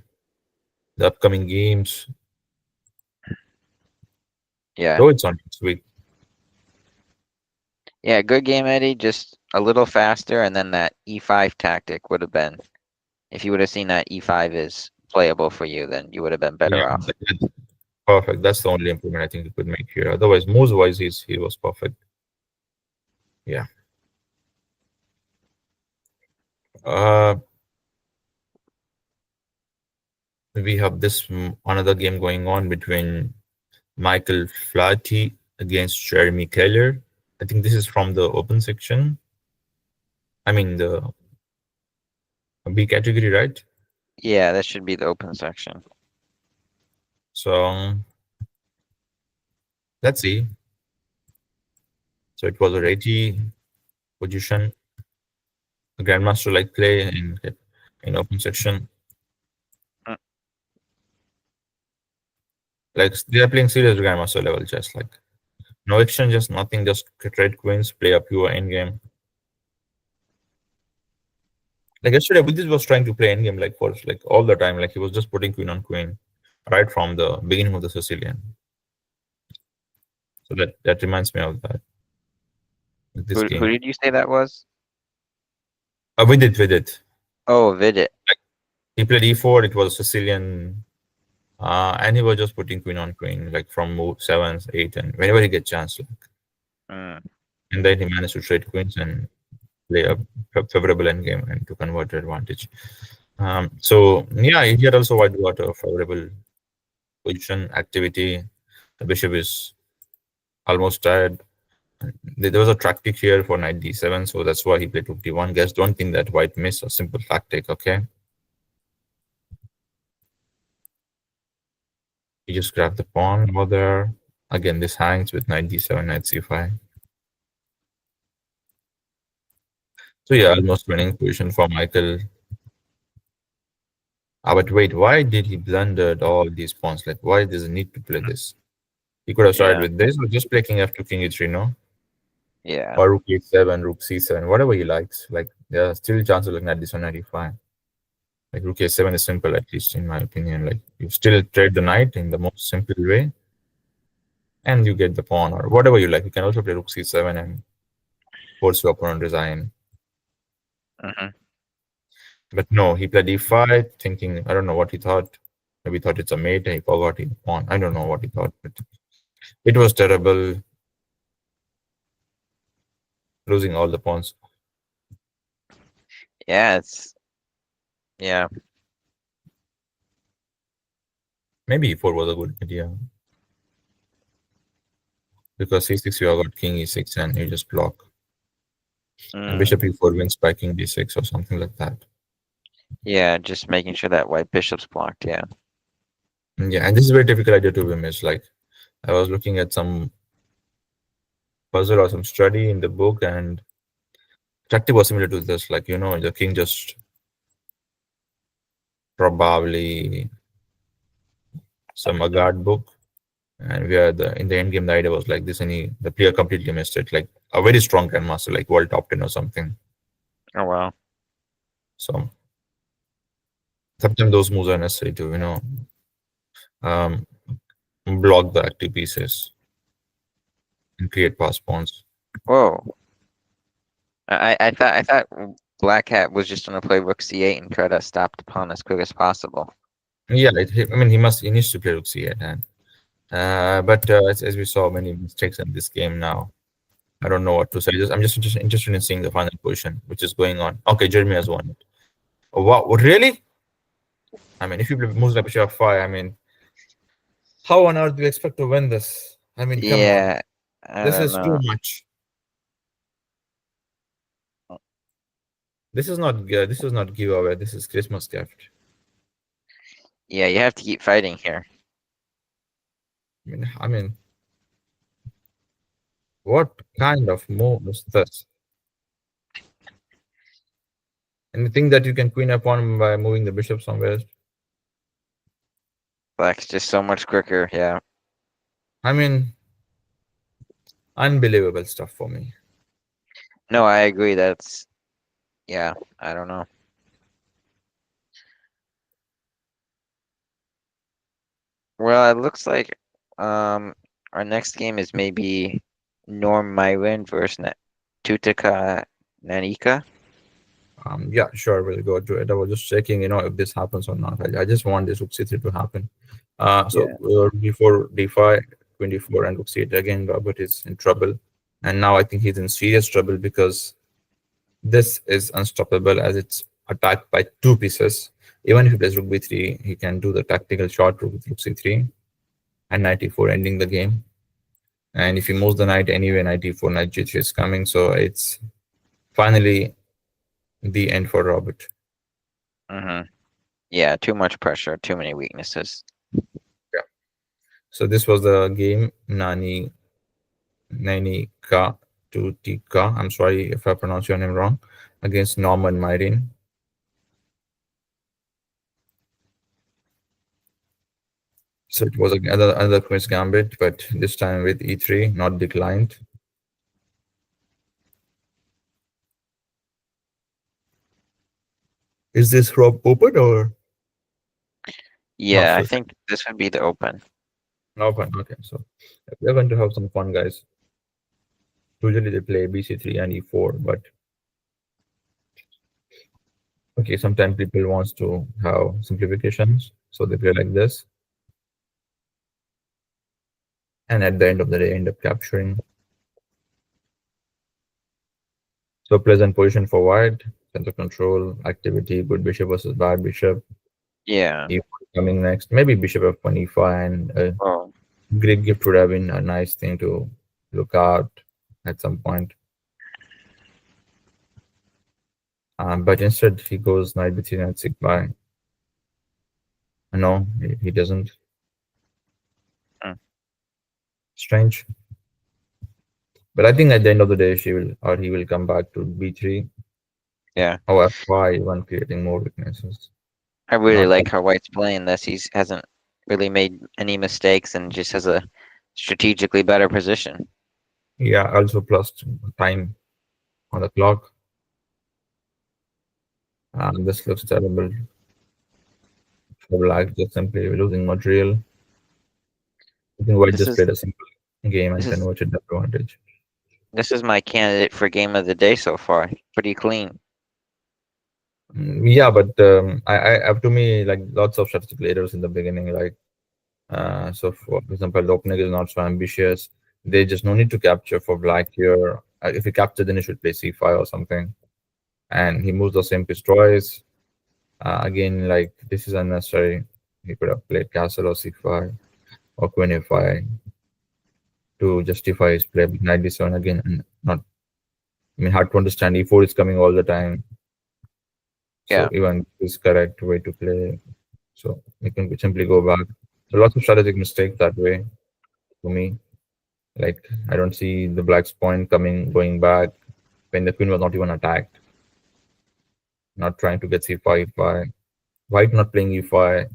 the upcoming games. Yeah. Though it's on next week. Yeah. Good game, Eddie. Just a little faster, and then that E5 tactic would have been. If you would have seen that E5 is playable for you, then you would have been better Yeah, off. perfect. That's the only improvement I think you could make here. Otherwise, moves-wise, he was perfect. Yeah. We have this another game going on between Michael Flaherty against Jeremy Keller. I think this is from the open section. I mean the B category, right? Yeah, that should be the open section. So let's see. So it was a ready position, a grandmaster like play in open section. Mm. Like they are playing serious grandmaster level chess, like no exchange, just nothing, just trade queens, play a pure endgame. Like yesterday, Vidit was trying to play endgame like for like all the time, like he was just putting queen on queen right from the beginning of the Sicilian. So that reminds me of that. This Who game. did you say that was? Vidit. Oh, Vidit. Like he played e4. It was Sicilian And he was just putting queen on queen, like from move sevens, eight, and whenever he get chance, like, Mm, and then he managed to trade queens and play a favorable endgame and to convert the advantage. So yeah, here also white got a favorable position activity. The bishop is almost tired. There was a tactic here for knight d7, so that's why he played rook d1. Guys, don't think that white missed a simple tactic, okay? He just grabbed the pawn over there. Again, this hangs with knight d7, knight c5. So yeah, mm, almost winning position for Michael. But wait, why did he blundered all these pawns? Like, why does he need to play this? He could have started yeah, with this or just play king f2, king e3, no? yeah. Or rook e7, rook c7, whatever he likes. Like, there are still chances of looking at this on 95. Like, rook a7 is simple, at least in my opinion. Like, you still trade the knight in the most simple way, and you get the pawn or whatever you like. You can also play rook c7 and force your opponent to resign. Hmm. But no, he played e5, thinking, I don't know what he thought. Maybe he thought it's a mate and he forgot he pawn. I don't know what he thought, but it was terrible, losing all the pawns. Yeah, it's yeah. Maybe e4 was a good idea because c6 you have got king e6 and you just block. And Mm, bishop e4 wins by king d6 or something like that. yeah, just making sure that white bishop's blocked. Yeah. Yeah, and this is a very difficult idea to win. It's like I was looking at some puzzle or some study in the book, and tactic was similar to this. Like, the king just probably some a guard book, and where the in the end game the idea was like this, and the player completely missed it. Like a very strong grandmaster, like world top 10 or something. Oh wow. So sometimes those moves are necessary to um, block the active pieces and create pass pawns. Whoa. I thought Black Hat was just gonna play Rook C8 and try to stop the pawn as quick as possible. Yeah, I mean he needs to play rook c8, and but as we saw many mistakes in this game now. I don't know what to say. I'm just interested in seeing the final position, which is going on. Okay, Jeremy has won it. Oh, wow, really? I mean, if you play moves like bishop f5, I mean, how on earth do you expect to win this? I mean, come on. Yeah, I This don't is too know. much. This is not this is not giveaway. This is Christmas gift. Yeah, you have to keep fighting here. I mean, what kind of move is this? And you think that you can queen upon by moving the bishop somewhere? Black's just so much quicker. Yeah. I mean, unbelievable stuff for me. No, I agree. Yeah, I don't know. Well, it looks like our next game is maybe Norm Myron versus Tutica Nanika. Yeah, sure, we'll go to it. I was just checking, if this happens or not. I just want this rook c3 to happen. So Yeah. before d5, 24, and rook c8 again, Robert is in trouble. And now I think he's in serious trouble because this is unstoppable as it's attacked by two pieces. Even if he plays rook b3, he can do the tactical short rook with rook c3 and knight e4, ending the game. And if he moves the knight anyway, knight e4, knight g3 is coming. So it's finally the end for Robert. Mm-hmm. Yeah, too much pressure, too many weaknesses. Yeah. So this was the game Nani Ka to Tika. I'm sorry if I pronounce your name wrong. Against Norman Myrin. So it was another Queen's Gambit, but this time with e3, not declined. Is this Rob open or not Yeah, I sure? think this would be the open. Open. Okay, so we're going to have some fun, guys. Usually they play bc3 and e4, but okay, sometimes people wants to have simplifications, so they play like this. and at the end of the day, end up capturing. So pleasant position for white, sense of control, activity, good bishop versus bad bishop. Yeah. E4 coming next, maybe bishop f1, e5, and a Oh, Greek gift would have been a nice thing to look out at some point. But instead, he goes knight b3, knight c5. No, he doesn't. mm, Strange. But I think at the end of the day, she will or he will come back to b3 yeah. or f5, even creating more weaknesses. I really Not like how White's playing this. He hasn't really made any mistakes and just has a strategically better position. yeah. Also plus time on the clock. This looks terrible for black. Just simply losing material. I think White This just is played a simple game and this is converted the advantage. this is my candidate for game of the day so far. Pretty clean. Yeah, but to me, like lots of strategic leaders in the beginning, like so for example, the opening is not so ambitious. They just no need to capture for black here. If he captured, then he should play c5 or something. And he moves the same piece twice. Again, like this is unnecessary. He could have played castle or c5 or queen a5 to justify his play. But knight d7 again, and not. I mean, hard to understand. e4 is coming all the time, so Yeah. even is correct way to play. So you can simply go back. So lots of strategic mistakes that way to me. Like I don't see the black's point going back when the queen was not even attacked, not trying to get c5, e5. White not playing e5,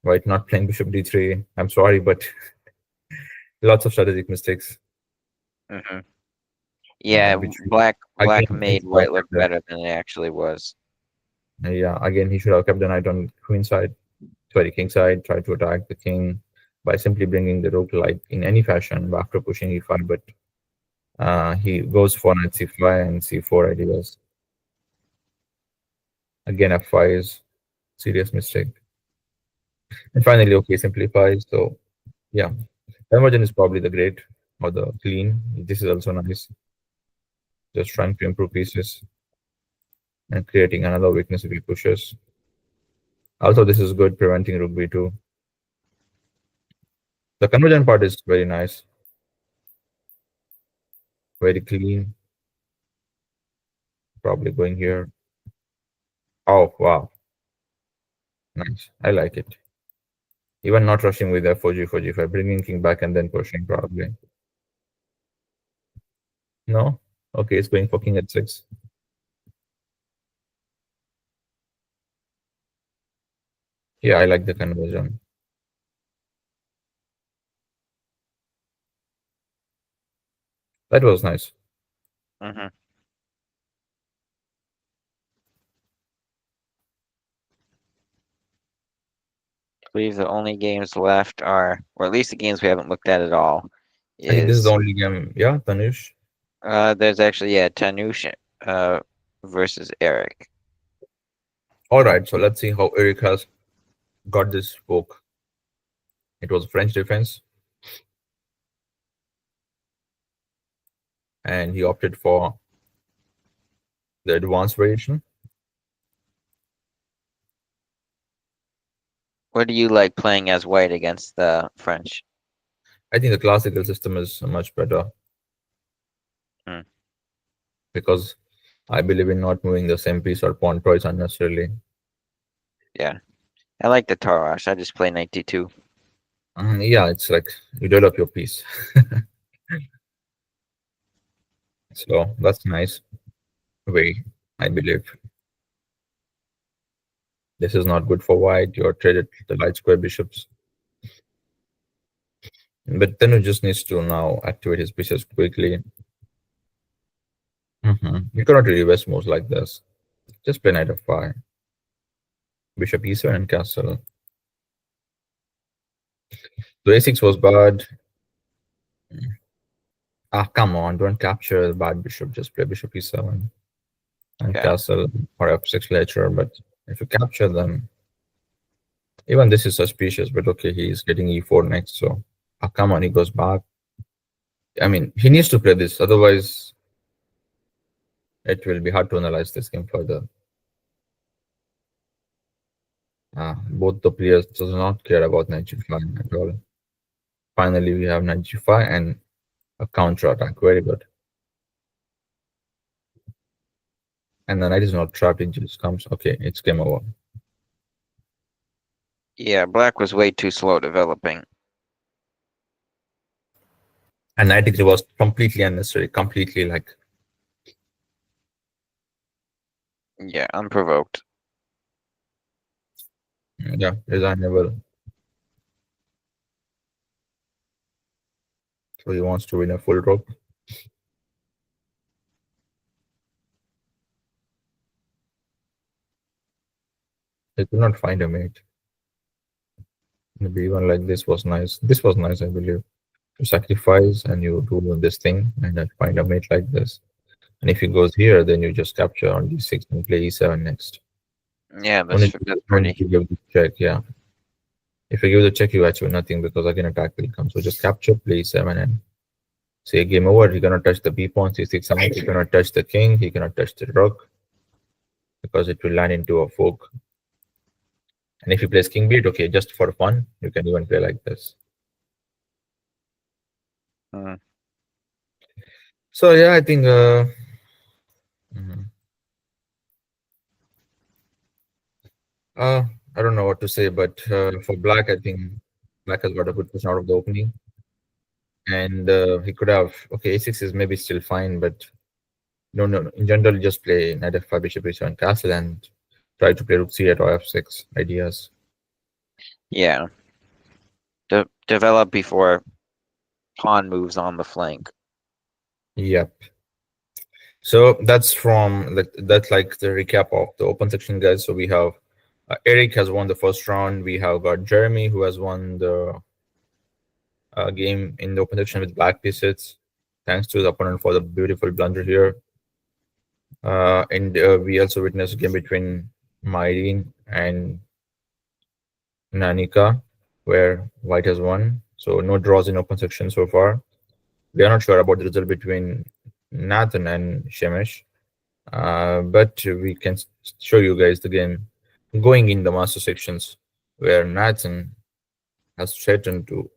white not playing bishop d3. I'm sorry, but lots of strategic mistakes, hmm Yeah. which Black again he made should have White look kept the, better than it actually was. yeah, again he should have kept the knight on queen side, sorry, king side, try to attack the king by simply bringing the rook like in any fashion after pushing e5, but he goes for knight c5 and c4 ideas. Again, f5 is serious mistake. And finally, okay, simplifies. So yeah, conversion is probably the great or the clean. This is also nice. Just trying to improve pieces and creating another weakness if he pushes. Also, this is good, preventing rook b2. The conversion part is very nice, very clean. Probably going here. Oh, wow. Nice. I like it. Even not rushing with f4, g4, g5, bringing king back and then pushing probably. No? Okay, it's going for king at 6. Yeah, I like the conversion. That was nice. hmm I believe the only games left are, or at least the games we haven't looked at all, I think this is the is only game. Yeah, Tanush. there's actually Tanush versus Eric. All right, so let's see how Eric has got this book. It was French defense, and he opted for the advanced variation. What do you like playing as White against the French? I think the classical system is much better Hmm. because I believe in not moving the same piece or pawn twice unnecessarily. Yeah, I like the Tarash. I just play knight d2. Yeah, it's like you develop your piece. So that's nice way, I believe. This is not good for white. You're traded the light square bishops. But then he just needs to now activate his pieces quickly. You cannot really reverse moves like this. Just play knight f5, bishop e7 and castle. So a6 was bad. Ah, come on, don't capture the bad bishop. Just play bishop e7 and Yeah, castle or f6 later. But if you capture them, even this is suspicious. But okay, he's getting e4 next, so Oh, come on, he goes back. I mean, he needs to play this, otherwise it will be hard to analyze this game further. Both the players does not care about knight g5 at all. Finally, we have knight g5 and a counter attack. Very good. And the knight is not trapped, it just comes. Okay, it's game over. Yeah, black was way too slow developing. And knight e3 was completely unnecessary, completely like. Yeah, unprovoked. Yeah, designable. So he wants to win a full rope. He could not find a mate. Maybe even like this was nice. This was nice, I believe. You sacrifice and you do this thing and then find a mate like this. And if he goes here, then you just capture on d6 and play e7 next. Yeah, Only that's only pretty. to give the check, yeah. If you give the check, you achieve nothing because again attack will come. So just capture, play e7 and say game over. He cannot touch the b pawn, c6 summons. He cannot touch the king. He cannot touch the rook because it will land into a fork. And if he plays king b8, okay, just for fun, you can even play like this. Mm. So yeah, I think mhm. I don't know what to say, but for black, I think black has got a good position out of the opening, and he could have okay. A6 is maybe still fine, but no. In general, just play knight f5, bishop e7, castle, and try to play rook c8 or f6 ideas. Yeah. Develop before pawn moves on the flank. Yep. So that's from that's like the recap of the open section, guys. So we have Eric has won the first round. We have got Jeremy who has won the game in the open section with black pieces. Thanks to the opponent for the beautiful blunder here. And we also witnessed a game between Myrene and Nanika, where white has won. So no draws in open section so far. We are not sure about the result between Nathan and Shemesh, but we can show you guys the game going in the master sections, where Nathan has threatened to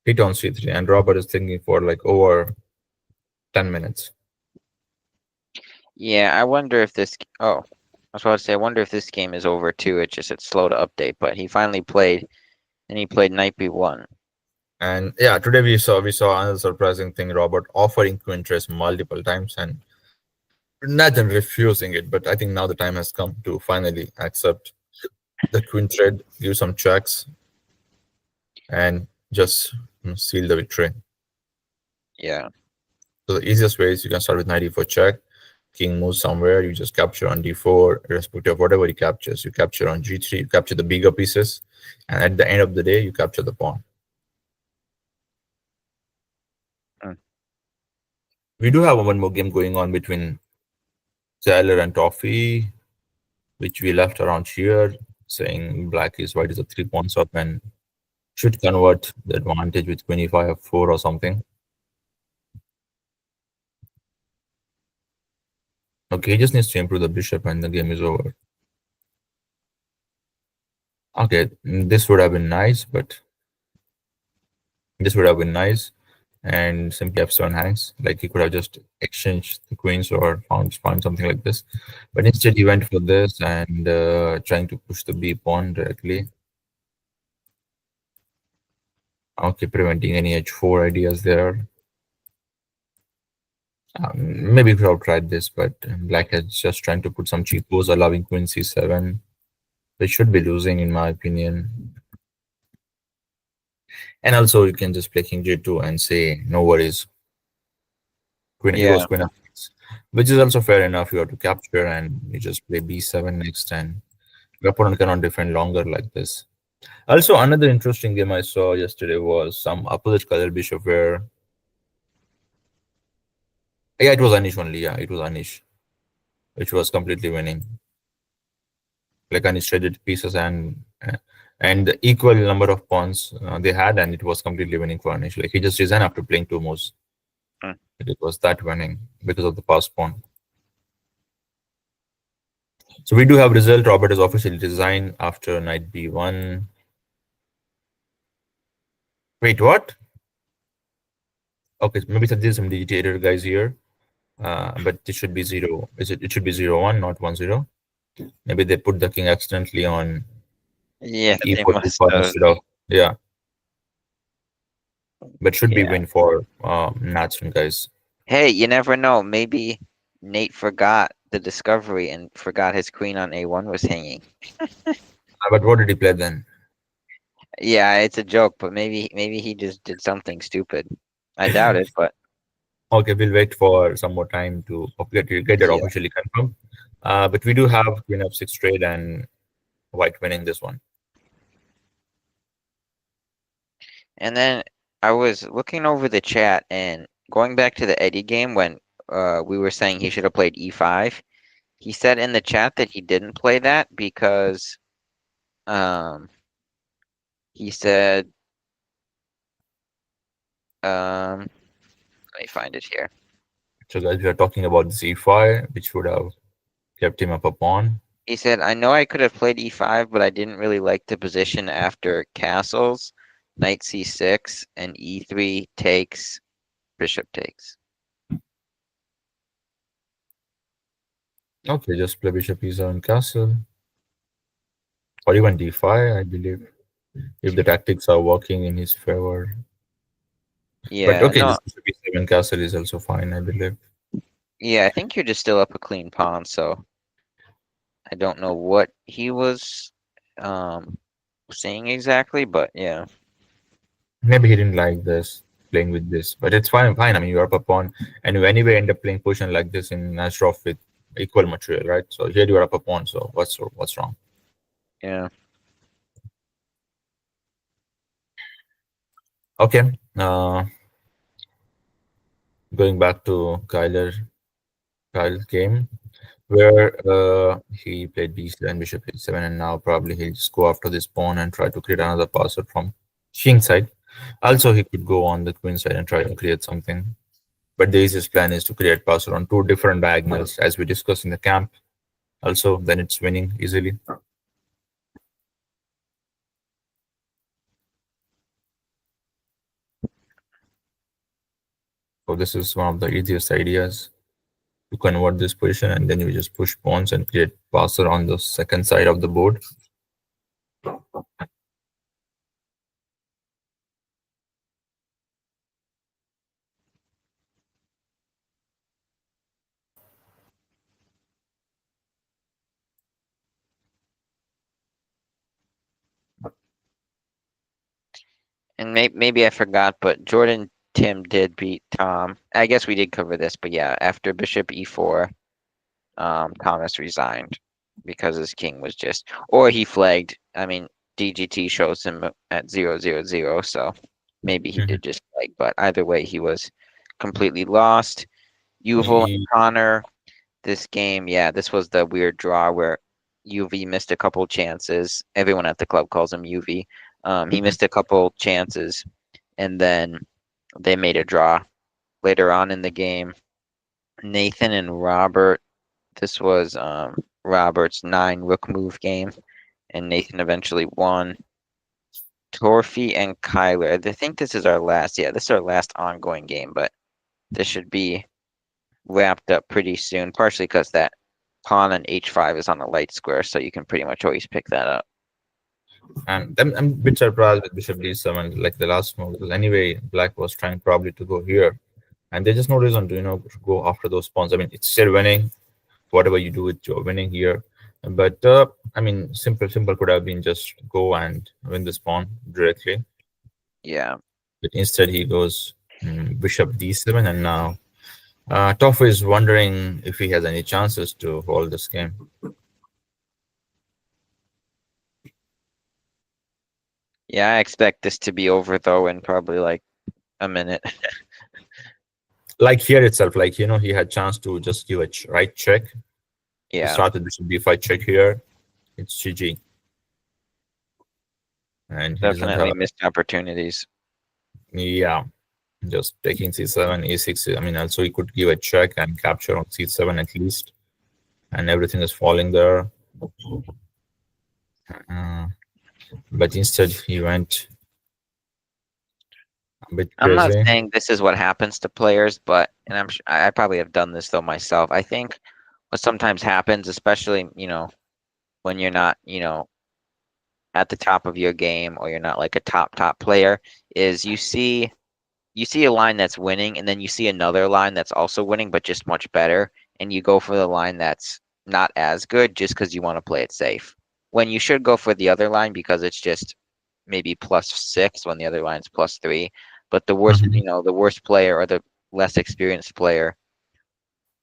hit on c3, and Robert is thinking for like over 10 minutes. Yeah, I wonder if this. Oh, I was about to say, I wonder if this game is over too. It's slow to update, but he finally played, and he played knight b1. And yeah, today we saw another surprising thing: Robert offering queen trace multiple times and Nathan refusing it. But I think now the time has come to finally accept the queen trade, give some checks, and just seal the victory. Yeah. So the easiest way is you can start with knight e4 check. King moves somewhere, you just capture on d4, irrespective of whatever he captures. You capture on g3, you capture the bigger pieces, and at the end of the day, you capture the pawn. Mm. We do have one more game going on between Zeller and Toffee, which we left around here, saying black is white is a 3 pawns up and should convert the advantage with 25 4 or something. Okay, he just needs to improve the bishop and the game is over. Okay, this would have been nice, but this would have been nice. And simply f7 hangs. Like he could have just exchanged the queens or found something like this. But instead he went for this and trying to push the b pawn directly. Okay, preventing any h4 ideas there. Maybe we could have tried this, but black is just trying to put some cheap pose, allowing queen c7. They should be losing, in my opinion. And also, you can just play king g2 and say, no worries. Queen, he goes Yeah. queen f6, which is also fair enough. You have to capture and you just play b7 next, and your opponent cannot defend longer like this. Also, another interesting game I saw yesterday was some opposite color bishop where, yeah, it was Anish only. Yeah, it was Anish, which was completely winning. Like Anish traded pieces and and the equal number of pawns they had, and it was completely winning for Anish. Like he just resigned after playing two moves. Mm. It was that winning because of the pass pawn. So we do have result. Robert is officially resigned after knight b1. Wait, what? Okay, maybe there's some digitator guys here, but it should be zero. Is it? It should be 0-1, not 1-0. Maybe they put the king accidentally on Yeah, they e4 must b5 have. instead of, yeah. But should be Yeah. win for Natsun guys. Hey, you never know. Maybe Nate forgot the discovery and forgot his queen on A1 was hanging. But what did he play then? Yeah, it's a joke, but maybe he just did something stupid. I doubt it, but Okay, we'll wait for some more time to get that yeah. officially confirmed. But we do have queen f6 trade and white winning this one. And then I was looking over the chat and going back to the Eddie game when we were saying he should have played E5. He said in the chat that he didn't play that because um he said let me find it here. So guys, we are talking about z5, which would have kept him up a pawn. He said, I know I could have played E5, but I didn't really like the position after castles, knight C6, and E3 takes, bishop takes. Okay, just play bishop e7 castle, or even d5, I believe, if the tactics are working in his favor. But Yeah, okay, no, just bishop e7 castle is also fine, I believe. yeah, I think you're just still up a clean pawn, so I don't know what he was um saying exactly, but yeah. Maybe he didn't like this playing with this, but it's fine. Fine. I mean, you're up a pawn, and you anyway end up playing position like this in Astrof with equal material, right? So here you're up a pawn. So what's wrong? Yeah. Okay. Going back to Kyle's game, where he played b7, bishop h7, and now probably he'll just go after this pawn and try to create another passer from king side. Also, he could go on the queen side and try to create something. But the easiest plan is to create passer on two different diagonals, as we discussed in the camp. Also, then it's winning easily. So this is one of the easiest ideas to convert this position, and then you just push pawns and create passer on the second side of the board. And maybe I forgot, but Jordan Tim did beat Tom. I guess we did cover this, but yeah, after bishop e4, Thomas resigned because his king was just, or he flagged. I mean, DGT shows him at 000, so maybe he Mhm. did just flag. But either way, he was completely lost. Yuval and He- Connor, this game, yeah, this was the weird draw where UV missed a couple chances. Everyone at the club calls him UV. He missed a couple chances, and then they made a draw later on in the game. Nathan and Robert, this was Robert's 9 rook move game, and Nathan eventually won. Torfi and Kyler, I think this is our last, yeah, this is our last ongoing game, but this should be wrapped up pretty soon, partially because that pawn on h5 is on the light square, so you can pretty much always pick that up. and I'm a bit surprised with bishop d7, like the last move, because anyway, black was trying probably to go here, and there's just no reason to go after those pawns. I mean, it's still winning. Whatever you do, you're winning here. But I mean, simple could have been just go and win this pawn directly. Yeah. But instead, he goes bishop d7, and now Toff is wondering if he has any chances to hold this game. Yeah, I expect this to be over though in probably like a minute. Like here itself, like he had chance to just give a right check. He Yeah. started bishop b5 check here. It's GG. and he doesn't have. Definitely missed opportunities. Yeah, just taking c7, e6. I mean, also he could give a check and capture on c7 at least, and everything is falling there. Uh, but instead, he went a bit I'm not crazy. saying this is what happens to players, but and I probably have done this though myself. I think what sometimes happens, especially, when you're not, at the top of your game or you're not like a top player, is you see a line that's winning and then you see another line that's also winning but just much better, and you go for the line that's not as good just because you want to play it safe. When you should go for the other line because it's just maybe +6 when the other line's +3. But Mhm. the worst player or the less experienced player,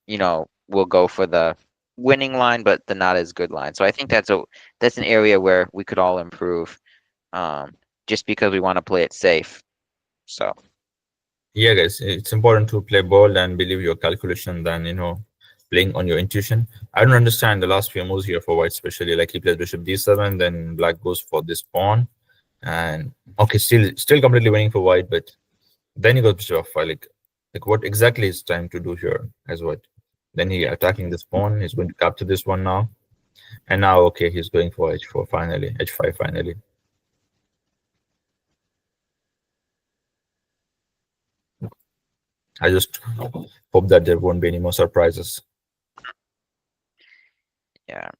will go for the winning line, but the not as good line. So I think that's an area where we could all improve, um, just because we want to play it safe. So Yeah, guys, it's important to play bold and believe your calculation than playing on your intuition. I don't understand the last few moves here for white, especially like he plays bishop d7, then black goes for this pawn, and okay, still completely winning for white, but then he goes bishop f5. Like what exactly is trying to do here as what? Then he attacking this pawn. He's going to capture this one now, and now okay, he's going for h4 finally, h5 finally. I just hope that there won't be any more surprises. yeah,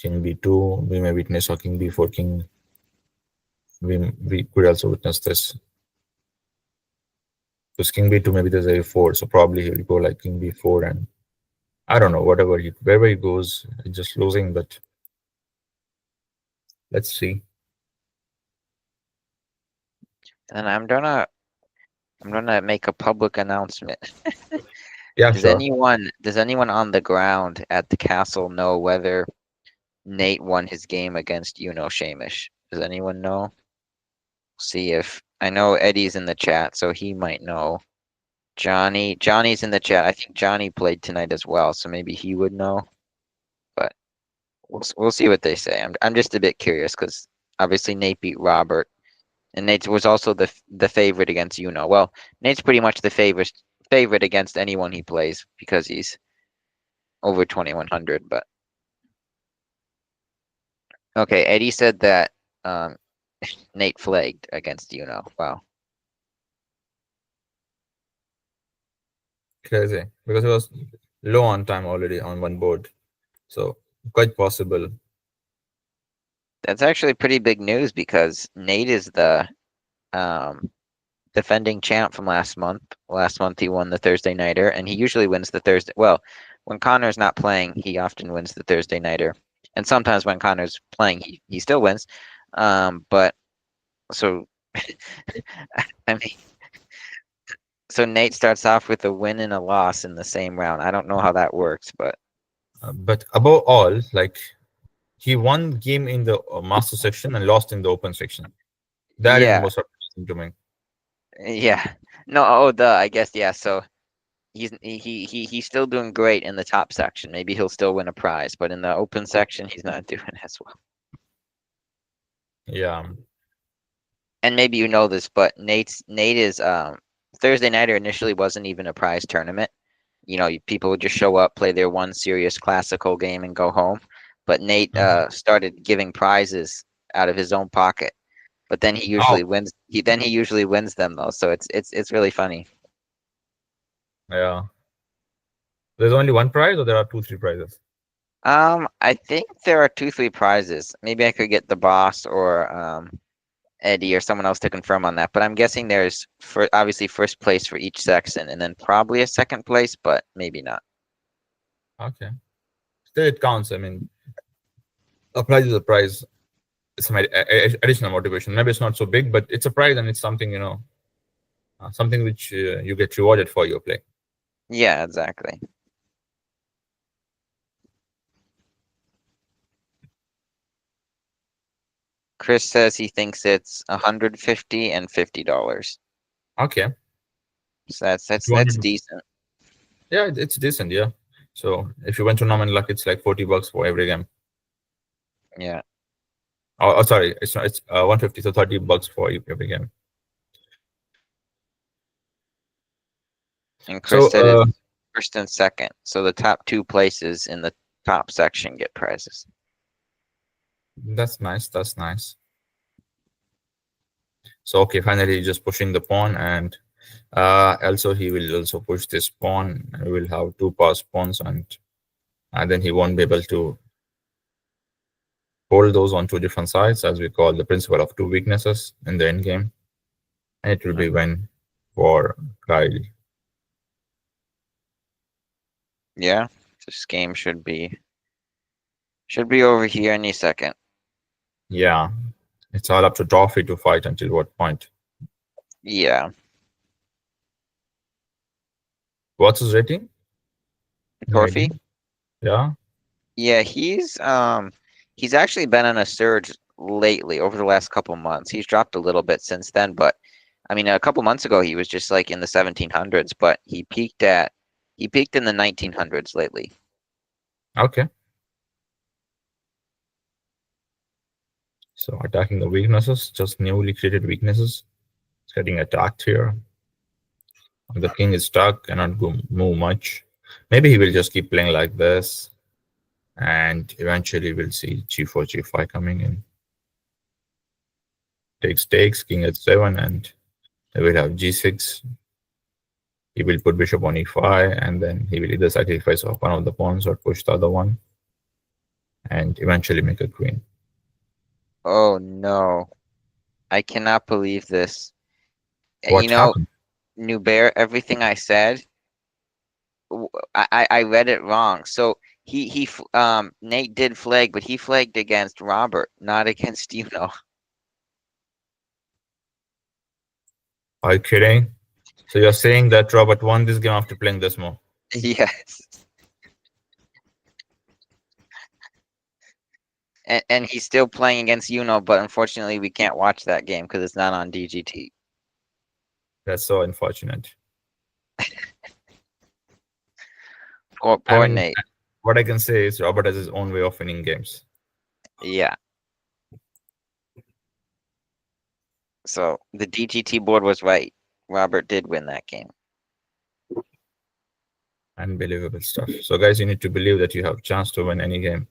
King b2, we may witness, or king b4, king. We could also witness this. Because king b2, maybe there's a4, so probably he will go like king b4, and I don't know, wherever he goes, he's just losing, but let's see. and I'm gonna make a public announcement. Yeah, Does sure. anyone on the ground at the castle know whether Nate won his game against Shamish? Does anyone know? See if I know Eddie's in the chat, so he might know. Johnny's in the chat. I think Johnny played tonight as well, so maybe he would know. But we'll see what they say. I'm just a bit curious because obviously Nate beat Robert, and Nate was also the favorite against Well, Nate's pretty much the favorite against anyone he plays because he's over 2100. But okay, Eddie said that um, Nate flagged against Wow. Crazy. Because he was low on time already on one board. So quite possible. That's actually pretty big news because Nate is the um, defending champ from last month. Last month he won the Thursday nighter, and he usually wins the Thursday. Well, when Connor's not playing, he often wins the Thursday nighter, and sometimes when Connor's playing, he still wins. But so I mean, so Nate starts off with a win and a loss in the same round. I don't know how that works, but But above all, like he won game in the master section and lost in the open section. That is the yeah, most surprising to me. yeah. No, oh, I guess yeah. So he's still doing great in the top section. Maybe he'll still win a prize, but in the open section, he's not doing as well. Yeah. And maybe you know this, but Nate is Thursday Nighter initially wasn't even a prize tournament. People would just show up, play their one serious classical game, and go home. But Nate Mhm. started giving prizes out of his own pocket. But then he Oh, usually wins. He usually wins them though, so it's really funny. yeah. There's only one prize, or there are two, three prizes? I think there are two, three prizes. Maybe I could get the boss or Eddie or someone else to confirm on that. But I'm guessing there's obviously first place for each section, and then probably a second place, but maybe not. Okay. Still, it counts. I mean, a prize is a prize. It's some additional motivation. Maybe it's not so big, but it's a prize, and it's something, something which you get rewarded for your play. Yeah, exactly. Chris says he thinks it's 150 and $50. Okay. So that's 200. decent. Yeah, it's decent. Yeah. So if you win tournament luck, it's like $40 for every game. Yeah. Oh, sorry, it's not. It's 150, so $30 for every game. And Chris So said it's first and second. So the top two places in the top section get prizes. that's nice. That's nice. So okay, finally just pushing the pawn, and also he will also push this pawn. We will have two pass pawns, and then he won't be able to hold those on two different sides, as we call the principle of two weaknesses in the end game. And it will be win for Kyle. Yeah. This game should be over here any second. Yeah, it's all up to Trophy to fight until what point. Yeah. What's his rating? Any idea? Torfi? Yeah. Yeah, he's actually been on a surge lately over the last couple months. He's dropped a little bit since then, but I mean a couple months ago he was just like in the 1700s, but he peaked in the 1900s lately. Okay. So attacking the weaknesses, just newly created weaknesses. It's getting attacked here. The king is stuck, cannot go move much. Maybe he will just keep playing like this, and eventually we'll see g4, g5 coming in. Takes, king at 7, and we will have g6. He will put bishop on e5, and then he will either sacrifice one of the pawns or push the other one, and eventually make a queen. Oh no. I cannot believe this. What You know, happened? Nubair, everything I said, I read it wrong. So Nate did flag, but he flagged against Robert, not against Are you kidding? So you're saying that Robert won this game after playing this move? Yes. And he's still playing against but unfortunately we can't watch that game because it's not on DGT. That's so unfortunate. Poor Nate. What I can say is Robert has his own way of winning games. Yeah. So the DGT board was right. Robert did win that game. Unbelievable stuff. So guys, you need to believe that you have a chance to win any game.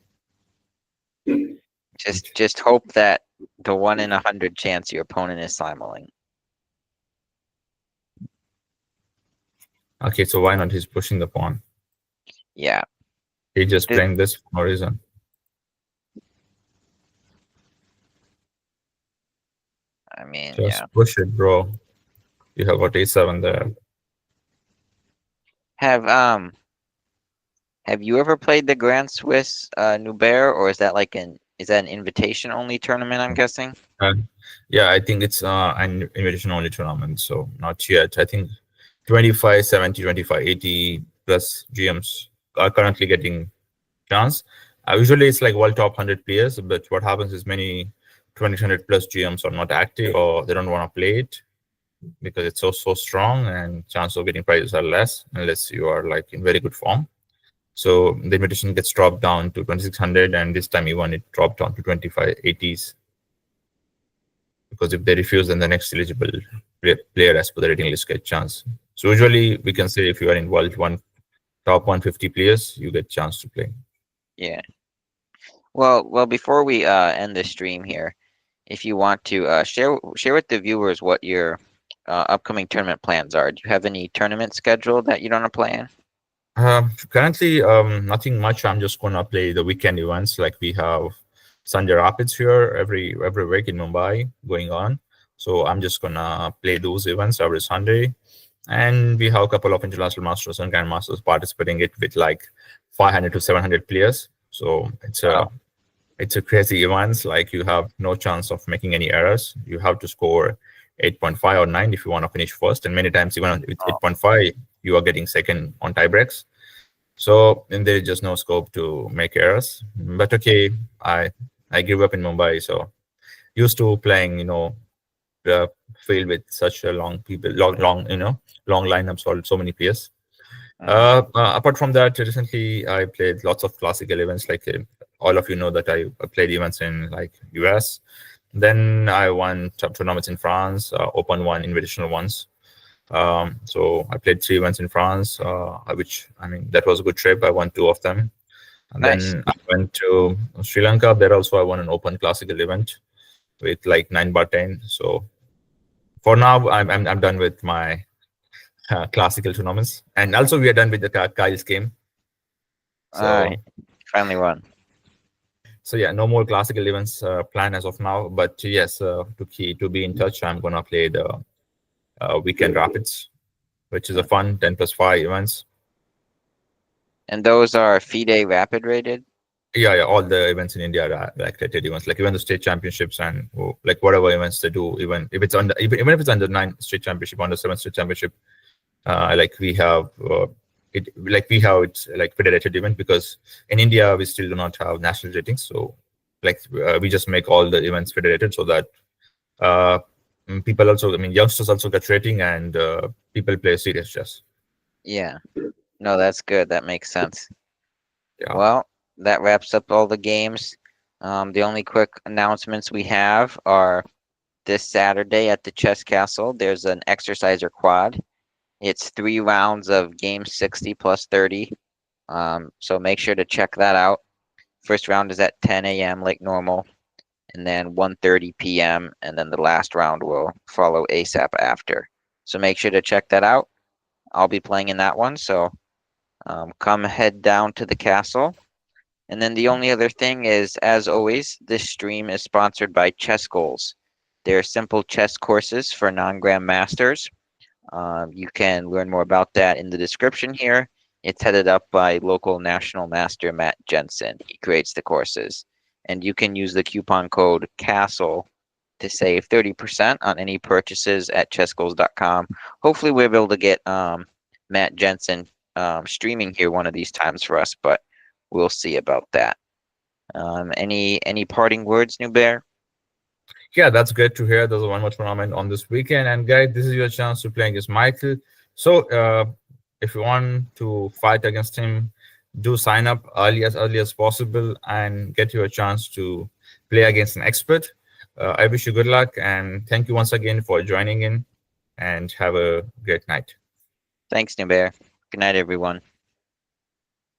Just hope that the 1 in 100 chance your opponent is simuling. Okay, so why not? He's pushing the pawn. Yeah. He's just playing this for no reason. I mean, Just yeah. push it, bro. You have got a7 there. Have you ever played the Grand Swiss Nubair, or is that an invitation only tournament, I'm guessing? Yeah, I think it's an invitation only tournament, so not yet. I think 2570, 2580 plus GMs are currently getting chance. Usually it's like world top 100 players, but what happens is many 2000 plus GMs are not active or they don't want to play it because it's so strong and chance of getting prizes are less unless you are like in very good form. So the invitation gets dropped down to 2600, and this time even it dropped down to 2580s. Because if they refuse, then the next eligible player as per the rating list get chance. So usually we can say if you are in world top 150 players, you get chance to play. Yeah. Well, before we end the stream here, if you want to share with the viewers what your upcoming tournament plans are. Do you have any tournament scheduled that you don't want to play in? Currently, nothing much. I'm just gonna play the weekend events. Like we have Sunday Rapids here every week in Mumbai going on. So I'm just gonna play those events every Sunday. And we have a couple of international masters and grandmasters participating it with like 500 to 700 players. So it's a crazy events. Like you have no chance of making any errors. You have to score 8.5 or 9 if you want to finish first. And many times even with 8.5, you are getting second on tie breaks. So and there is just no scope to make errors. But okay, I grew up in Mumbai, so used to playing, the field with such a long lineups or so many players. Apart from that, recently I played lots of classical events. Like all of you know that I played events in like US. Then I won top tournaments in France, open one, invitational ones. So I played 3 events in France, which I mean that was a good trip. I won 2 of them, and Nice. then I went to Sri Lanka. There also I won an open classical event with like 9 bar 10. So for now, I'm done with my classical tournaments, and also we are done with the Kyle's game. Uh, So Finally won. so yeah, no more classical events planned as of now. But yes, to be in touch, I'm gonna play the weekend rapids, which is a fun 10+5 events. And those are FIDE rapid rated? Yeah, all the events in India are like rated events, like even the state championships and like whatever events they do, even if it's under even if it's under 9 state championship, under 7 state championship, like we have it like federated event, because in India we still do not have national ratings. So like we just make all the events federated so that uh, people also, I mean, youngsters also get rating, and people play serious chess. Yeah. No, that's good. That makes sense. Yeah. Well, that wraps up all the games. The only quick announcements we have are this Saturday at the Chess Castle, there's an exerciser quad. It's 3 rounds of game 60 plus 30. So make sure to check that out. First round is at 10 a.m. like normal, and then 1:30 p.m. and then the last round will follow ASAP after. So make sure to check that out. I'll be playing in that one, so come head down to the castle. And then the only other thing is, as always, this stream is sponsored by Chess Goals. They're simple chess courses for non-grandmasters. You can learn more about that in the description here. It's headed up by local national master Matt Jensen. He creates the courses. And you can use the coupon code CASTLE to save 30% on any purchases at chessgoals.com. Hopefully we'll be able to get Matt Jensen streaming here one of these times for us, but we'll see about that. Any parting words, New Bear? Yeah, that's great to hear. There's one more tournament on this weekend, and guys, this is your chance to play against Michael. So if you want to fight against him, do sign up early as possible and get you a chance to play against an expert. I wish you good luck, and thank you once again for joining in, and have a great night. Thanks, New Bear. Good night, everyone.